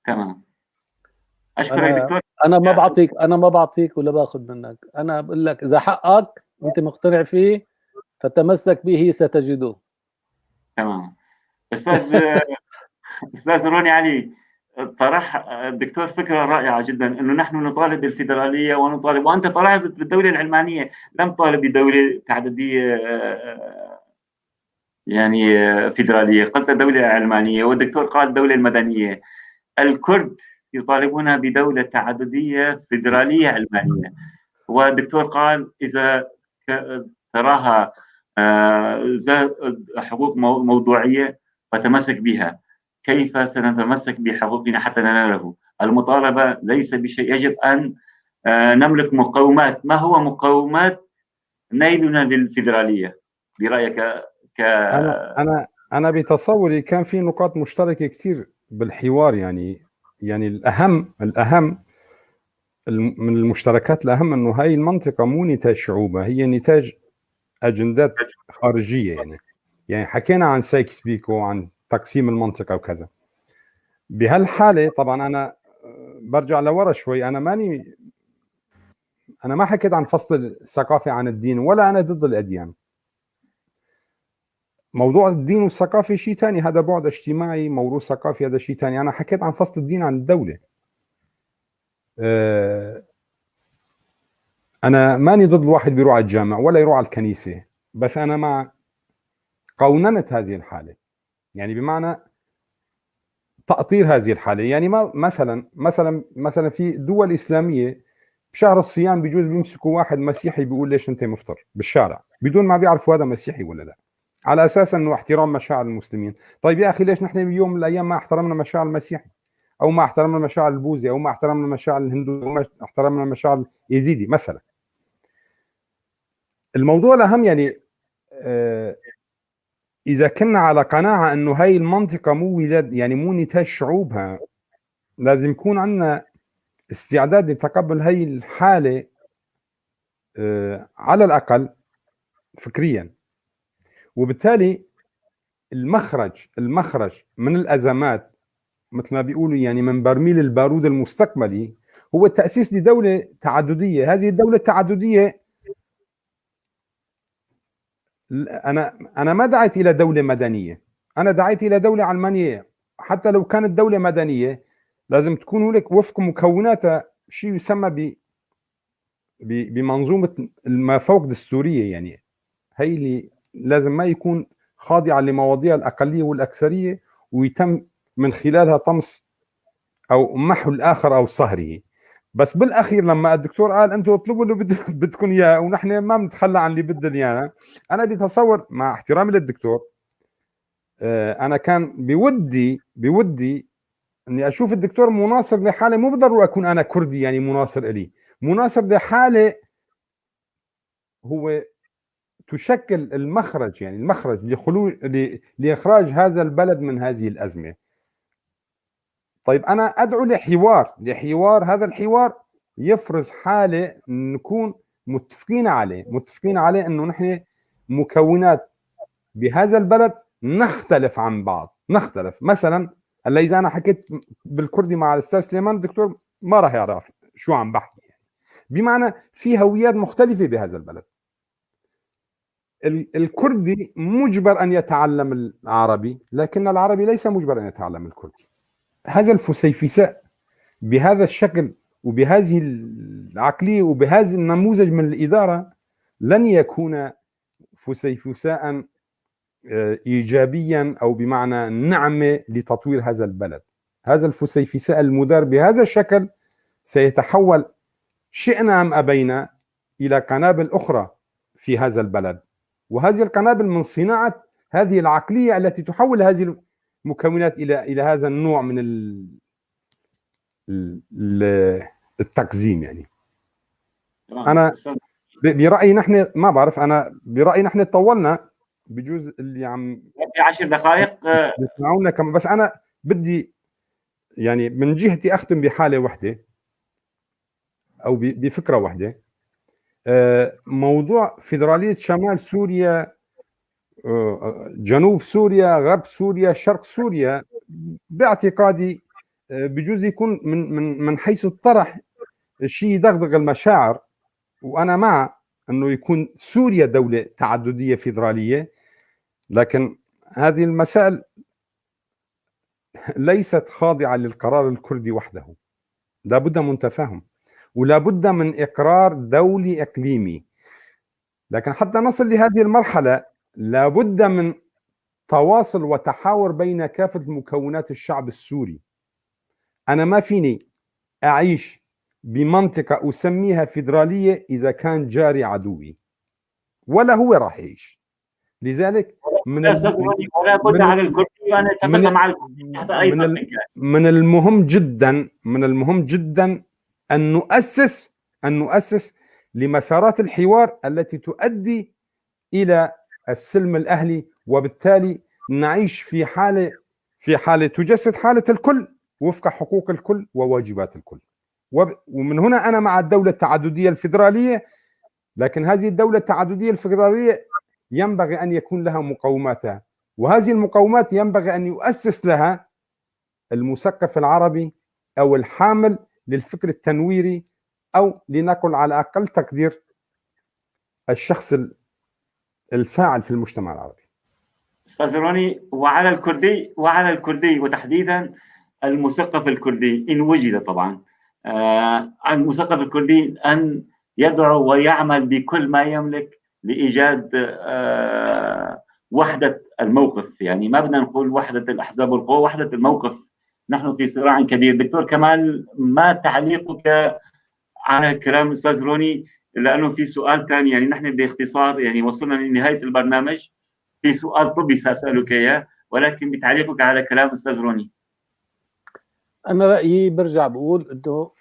تمام. أشكرك دكتور. أنا ما بعطيك ولا باخذ منك. أنا بقول لك إذا حقك أنت مقتنع فيه فتمسك به ستجده. تمام. أستاذ روني علي، طرح الدكتور فكرة رائعة جدا، أنه نحن نطالب بالفيدرالية ونطالب، وأنت طالب بالدولة العلمانية، لم تطالب بدولة تعددية يعني فيدرالية، قلت دولة علمانية، والدكتور قال الدولة المدنية. الكرد يطالبون بدولة تعددية فيدرالية علمانية، والدكتور قال إذا تراها حقوق موضوعية فتمسك بها. كيف سنتمسك بحقوقنا حتى نناله؟ المطالبة ليس بشيء، يجب أن نملك مقومات. ما هو مقومات نيلنا للفيدرالية برأيك؟ أنا بتصوري كان في نقاط مشتركة كثير بالحوار، يعني الأهم من المشتركات الأهم أنه هاي المنطقة مو نتاج شعوبها، هي نتاج اجندات خارجيه يعني حكينا عن سايكس بيكو، عن تقسيم المنطقه وكذا. بهالحاله طبعا انا برجع لورا شوي، انا ما حكيت عن فصل الثقافه عن الدين، ولا انا ضد الاديان. موضوع الدين والثقافه شيء ثاني، هذا بعد اجتماعي، موروث ثقافي هذا شيء ثاني. انا حكيت عن فصل الدين عن الدوله. انا ماني ضد الواحد بيروح على الجامع ولا يروح على الكنيسه، بس انا مع قوننة هذه الحاله، يعني بمعنى تأطير هذه الحاله. يعني ما مثلا في دول اسلاميه بشهر الصيام بيجوز بيمسكوا واحد مسيحي بيقول ليش انت مفطر بالشارع بدون ما بيعرفوا هذا مسيحي ولا لا، على اساس انه احترام مشاعر المسلمين. طيب يا اخي ليش نحن بيوم من الايام ما احترمنا مشاعر المسيحي، او ما احترمنا مشاعر البوذي، او ما احترمنا مشاعر الهندو، او ما احترمنا مشاعر اليزيدي مثلا؟ الموضوع الاهم يعني اذا كنا على قناعه انه هاي المنطقه مو ولاد، يعني مو نتاج شعوبها، لازم يكون عندنا استعداد لتقبل هاي الحاله على الاقل فكريا. وبالتالي المخرج من الازمات مثل ما بيقولوا، يعني من برميل البارود المستقبلي، هو التاسيس لدوله تعدديه. هذه الدوله التعدديه انا ما دعيت الى دوله مدنيه، انا دعيت الى دوله علمانيه. حتى لو كانت دوله مدنيه لازم تكون هناك وفق مكوناتها شيء يسمى بمنظومه ما فوق دستوريه، يعني هي اللي لازم ما يكون خاضعه لمواضيع الاقليه والاكثريه ويتم من خلالها طمس او محو الاخر او صهره. بس بالاخير لما الدكتور قال انتم اطلبوا اللي بدكم اياه ونحن ما بنتخلى عن اللي بدنا اياه، انا بتصور مع احترامي للدكتور انا كان بودي اني اشوف الدكتور مناصر لحاله. مو بالضروره اكون انا كردي يعني مناصر الي، مناصر لحاله هو تشكل المخرج، يعني المخرج لاخراج هذا البلد من هذه الازمه. طيب انا ادعو لحوار هذا الحوار يفرز حاله نكون متفقين عليه انه نحن مكونات بهذا البلد نختلف عن بعض. مثلا هلا اذا انا حكيت بالكردي مع الاستاذ سليمان الدكتور ما راح يعرف شو عم بحكي، يعني بمعنى في هويات مختلفه بهذا البلد. الكردي مجبر ان يتعلم العربي، لكن العربي ليس مجبر ان يتعلم الكردي. هذا الفسيفساء بهذا الشكل وبهذه العقليه وبهذا النموذج من الاداره لن يكون فسيفساء ايجابيا او بمعنى نعمه لتطوير هذا البلد. هذا الفسيفساء المدار بهذا الشكل سيتحول شئنا ام ابينا الى قنابل اخرى في هذا البلد، وهذه القنابل من صناعه هذه العقليه التي تحول هذه المكونات الى هذا النوع من التقزيم. يعني انا برايي نحن ما بعرف، انا برايي نحن طولنا، بجوز اللي عم في 10 دقائق بيسمعونا كمان. بس انا بدي يعني من جهتي اختم بحاله واحده او بفكره واحده. موضوع فيدراليه شمال سوريا، جنوب سوريا، غرب سوريا، شرق سوريا، باعتقادي بجوز يكون من حيث الطرح شيء يدغدغ المشاعر، وانا مع انه يكون سوريا دوله تعدديه فيدراليه، لكن هذه المسائل ليست خاضعه للقرار الكردي وحده، لابد من تفاهم ولابد من اقرار دولي اقليمي. لكن حتى نصل لهذه المرحله لابد من تواصل وتحاور بين كافه مكونات الشعب السوري. انا ما فيني اعيش بمنطقه اسميها فيدراليه اذا كان جاري عدوي، ولا هو راح يعيش. لذلك من المهم جدا ان نؤسس لمسارات الحوار التي تؤدي الى السلم الاهلي، وبالتالي نعيش في حاله تجسد حاله الكل وفق حقوق الكل وواجبات الكل. ومن هنا انا مع الدوله التعدديه الفيدراليه، لكن هذه الدولة التعددية الفيدرالية ينبغي أن يكون لها مقوماتها، وهذه المقومات ينبغي أن يؤسس لها المثقف العربي أو الحامل للفكر التنويري، أو لنقل على أقل تقدير الشخص الفاعل في المجتمع العربي. استاذ روني، وعلى الكردي وتحديدا المثقف الكردي ان وجد طبعا، المثقف الكردي ان يدعو ويعمل بكل ما يملك لايجاد وحده الموقف، يعني ما بدنا نقول وحده الاحزاب والقوى، وحده الموقف. نحن في صراع كبير. دكتور كمال، ما تعليقك على كلام الاستاذ روني؟ لانه في سؤال ثاني، يعني نحن باختصار يعني وصلنا لنهايه البرنامج، في سؤال طبي سأسألك إياه، ولكن بتعليقك على كلام أستاذ روني. أنا رأيي برجع بقول إنه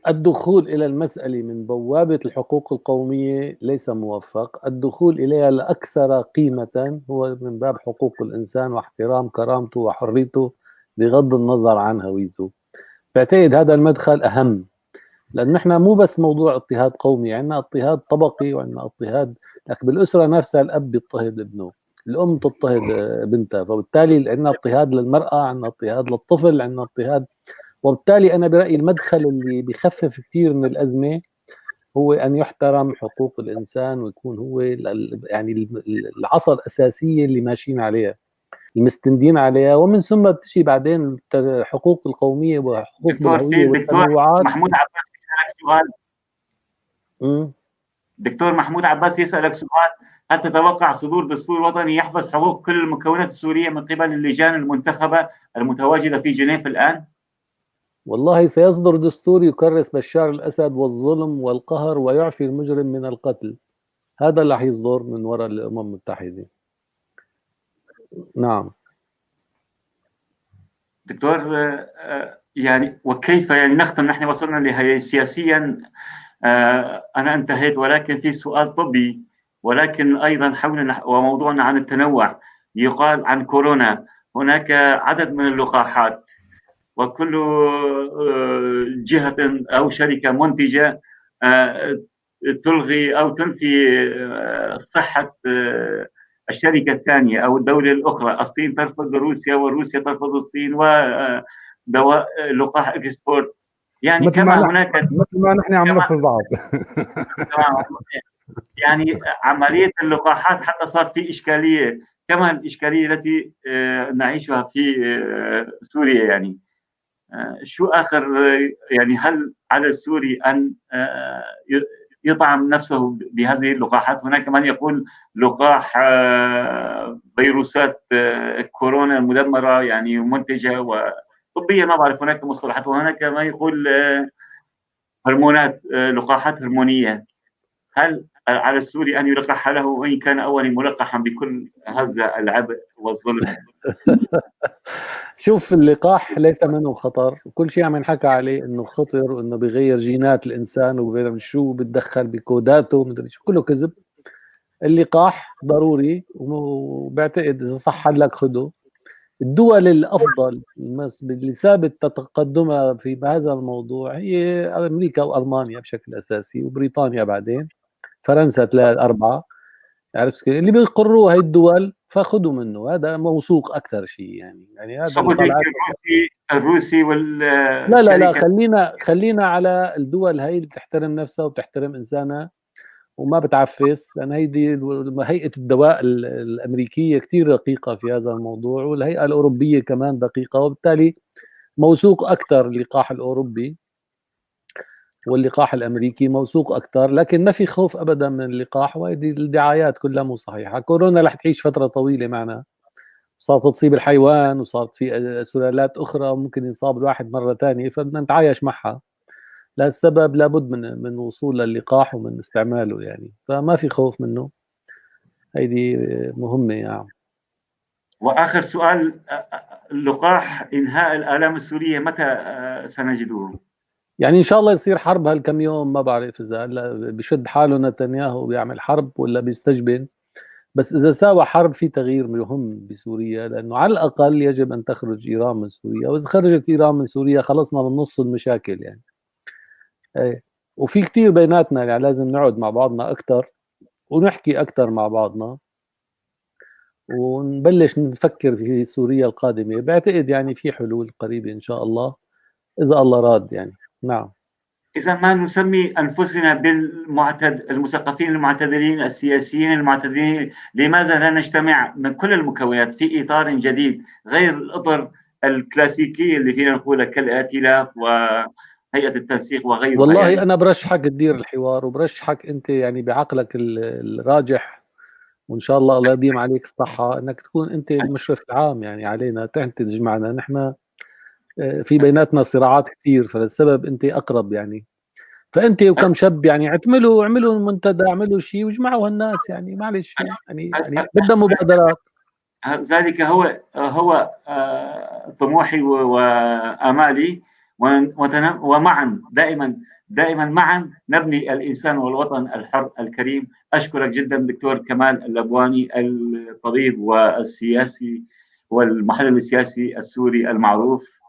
الدخول إلى المسألة من بوابة الحقوق القومية ليس موفق. الدخول إليها الأكثر قيمة هو من باب حقوق الإنسان واحترام كرامته وحريته بغض النظر عن هويته. بعتقد هذا المدخل أهم، لأن نحن مو بس موضوع اضطهاد قومي، عندنا اضطهاد طبقي وعندنا اضطهاد، لكن بالأسرة نفسها الأب بيضطهد ابنه، الأم تضطهد بنتها، فبالتالي عندنا اضطهاد للمرأة، عندنا اضطهاد للطفل، عندنا اضطهاد. وبالتالي أنا برأيي المدخل اللي بيخفف كثير من الأزمة هو أن يحترم حقوق الإنسان، ويكون هو يعني العصا الأساسية اللي ماشيين عليها، المستندين عليها، ومن ثم بتجي بعدين الحقوق القومية وحقوق الهوية والتنوعات. محمود عباس يسألك سؤال. دكتور محمود عباس يسألك سؤال: هل تتوقع صدور دستور وطني يحفظ حقوق كل المكونات السورية من قبل اللجان المنتخبة المتواجدة في جنيف الآن؟ والله سيصدر دستور يكرس بشار الأسد والظلم والقهر ويعفي المجرم من القتل. هذا اللي حيصدر من وراء الأمم المتحدة. نعم دكتور، يعني وكيف يعني نختم؟ نحن وصلنا لهي سياسيا، أنا انتهيت، ولكن في سؤال طبي، ولكن أيضا حول وموضوعنا عن التنوع. يقال عن كورونا هناك عدد من اللقاحات، وكل جهة أو شركة منتجة تلغي أو تنفي صحة الشركة الثانية أو الدولة الأخرى. الصين ترفض روسيا، وروسيا ترفض الصين، ودواء لقاح إكسفورد. يعني كما هناك مثل ما نحن عم نرفض بعض. يعني عملية اللقاحات حتى صار في إشكالية، كما الإشكالية التي نعيشها في سوريا. يعني شو آخر، يعني هل على السوري أن يطعم نفسه بهذه اللقاحات؟ هناك من يقول لقاح فيروسات كورونا المدمرة، يعني منتجة وطبيا، ما بعرف، هناك مصطلحات. وهناك ما يقول هرمونات، لقاحات هرمونية. هل على السوري أن يلقح له، وإن كان أولي ملقحا بكل هذا العبء والظلم؟ شوف، اللقاح ليس منه خطر، وكل شيء عم ينحكى عليه انه خطر وانه بيغير جينات الانسان وبيعمل شو، بتدخل بكوداته، مدري شو، كله كذب. اللقاح ضروري، وبعتقد اذا صح لك خده. الدول الافضل اللي ثابت تقدمها في هذا الموضوع هي امريكا والمانيا بشكل اساسي، وبريطانيا بعدين، فرنسا 3 4. عرفت كيف؟ اللي بيقروا هاي الدول فاخذوا منه، هذا موثوق اكثر شيء. يعني هذا سبوتيك الروسي لا خلينا على الدول هاي اللي بتحترم نفسها وبتحترم انسانها وما بتعفس، لان هيدي هيئه الدواء الامريكيه كثير دقيقه في هذا الموضوع، والهيئه الاوروبيه كمان دقيقه، وبالتالي موثوق اكثر اللقاح الاوروبي، واللقاح الامريكي موثوق اكثر. لكن ما في خوف ابدا من اللقاح، وهذه الدعايات كلها مو صحيحه. كورونا رح تعيش فتره طويله معنا، صارت تصيب الحيوان، وصارت في سلالات اخرى، وممكن ينصاب الواحد مره ثانيه، فبدنا نتعايش معها. لهالسبب لابد من وصول للقاح ومن استعماله، يعني فما في خوف منه. هيدي مهمه يعني. واخر سؤال: لقاح انهاء الالام السوريه متى سنجده؟ يعني ان شاء الله يصير حرب هالكم يوم، ما بعرف اذا هلا بشد حاله نتنياهو بيعمل حرب ولا بيستجبن، بس اذا ساوى حرب في تغيير مهم بسوريا، لانه على الاقل يجب ان تخرج ايران من سوريا، واذا خرجت ايران من سوريا خلصنا من نص المشاكل يعني. ايه وفي كتير بيناتنا يعني لازم نقعد مع بعضنا أكتر ونحكي أكتر مع بعضنا ونبلش نفكر في سوريا القادمة. بعتقد يعني في حلول قريبة إن شاء الله إذا الله راد يعني. نعم. إذا ما نسمي أنفسنا المثقفين المعتدلين السياسيين المعتدلين، لماذا لا نجتمع من كل المكونات في إطار جديد غير الإطر الكلاسيكي اللي فينا نقولها كالائتلاف وهيئة التنسيق وغيرها؟ والله يعني أنا برشحك تدير الحوار وبرشحك أنت يعني بعقلك الراجح، وإن شاء الله الله يديم عليك الصحة، أنك تكون أنت المشرف العام يعني علينا تنتج معنا. نحن في بيناتنا صراعات كثير، فللسبب أنت أقرب يعني. فأنت وكم شاب يعني اعملوا منتدى، اعملوا شيء واجمعوا هالناس يعني. معلش يعني بدها مبادرات. ذلك هو طموحي وآمالي، ومعا دائما معا نبني الإنسان والوطن الحر الكريم. أشكرك جدا دكتور كمال اللبواني، الطبيب والسياسي والمحلل السياسي السوري المعروف.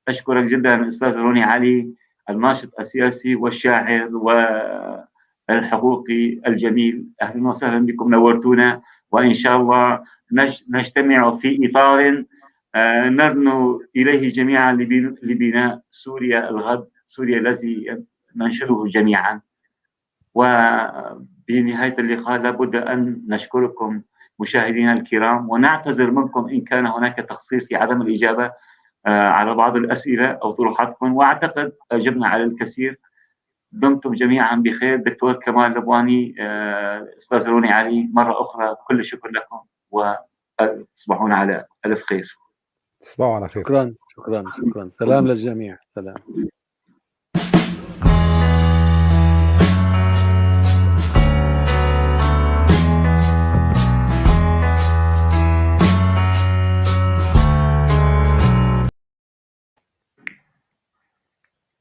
أشكرك جدا أستاذ روني علي، الناشط السياسي والشاعر والحقوقي الجميل. أهلا وسهلا بكم، نورتونا، وإن شاء الله نجتمع في إطار نرنو إليه جميعا لبناء سوريا الغد، سوريا الذي ننشره جميعا. وبنهاية اللقاء لابد أن نشكركم مشاهدينا الكرام، ونعتذر منكم إن كان هناك تقصير في عدم الإجابة على بعض الأسئلة أو طروحاتكم، وأعتقد أجبنا على الكثير. دمتم جميعا بخير. دكتور كمال اللبواني، أستاذ روني علي، مرة أخرى كل الشكر لكم، وتصبحون على ألف خير. تصبحوا على خير. شكرا. سلام للجميع. سلام.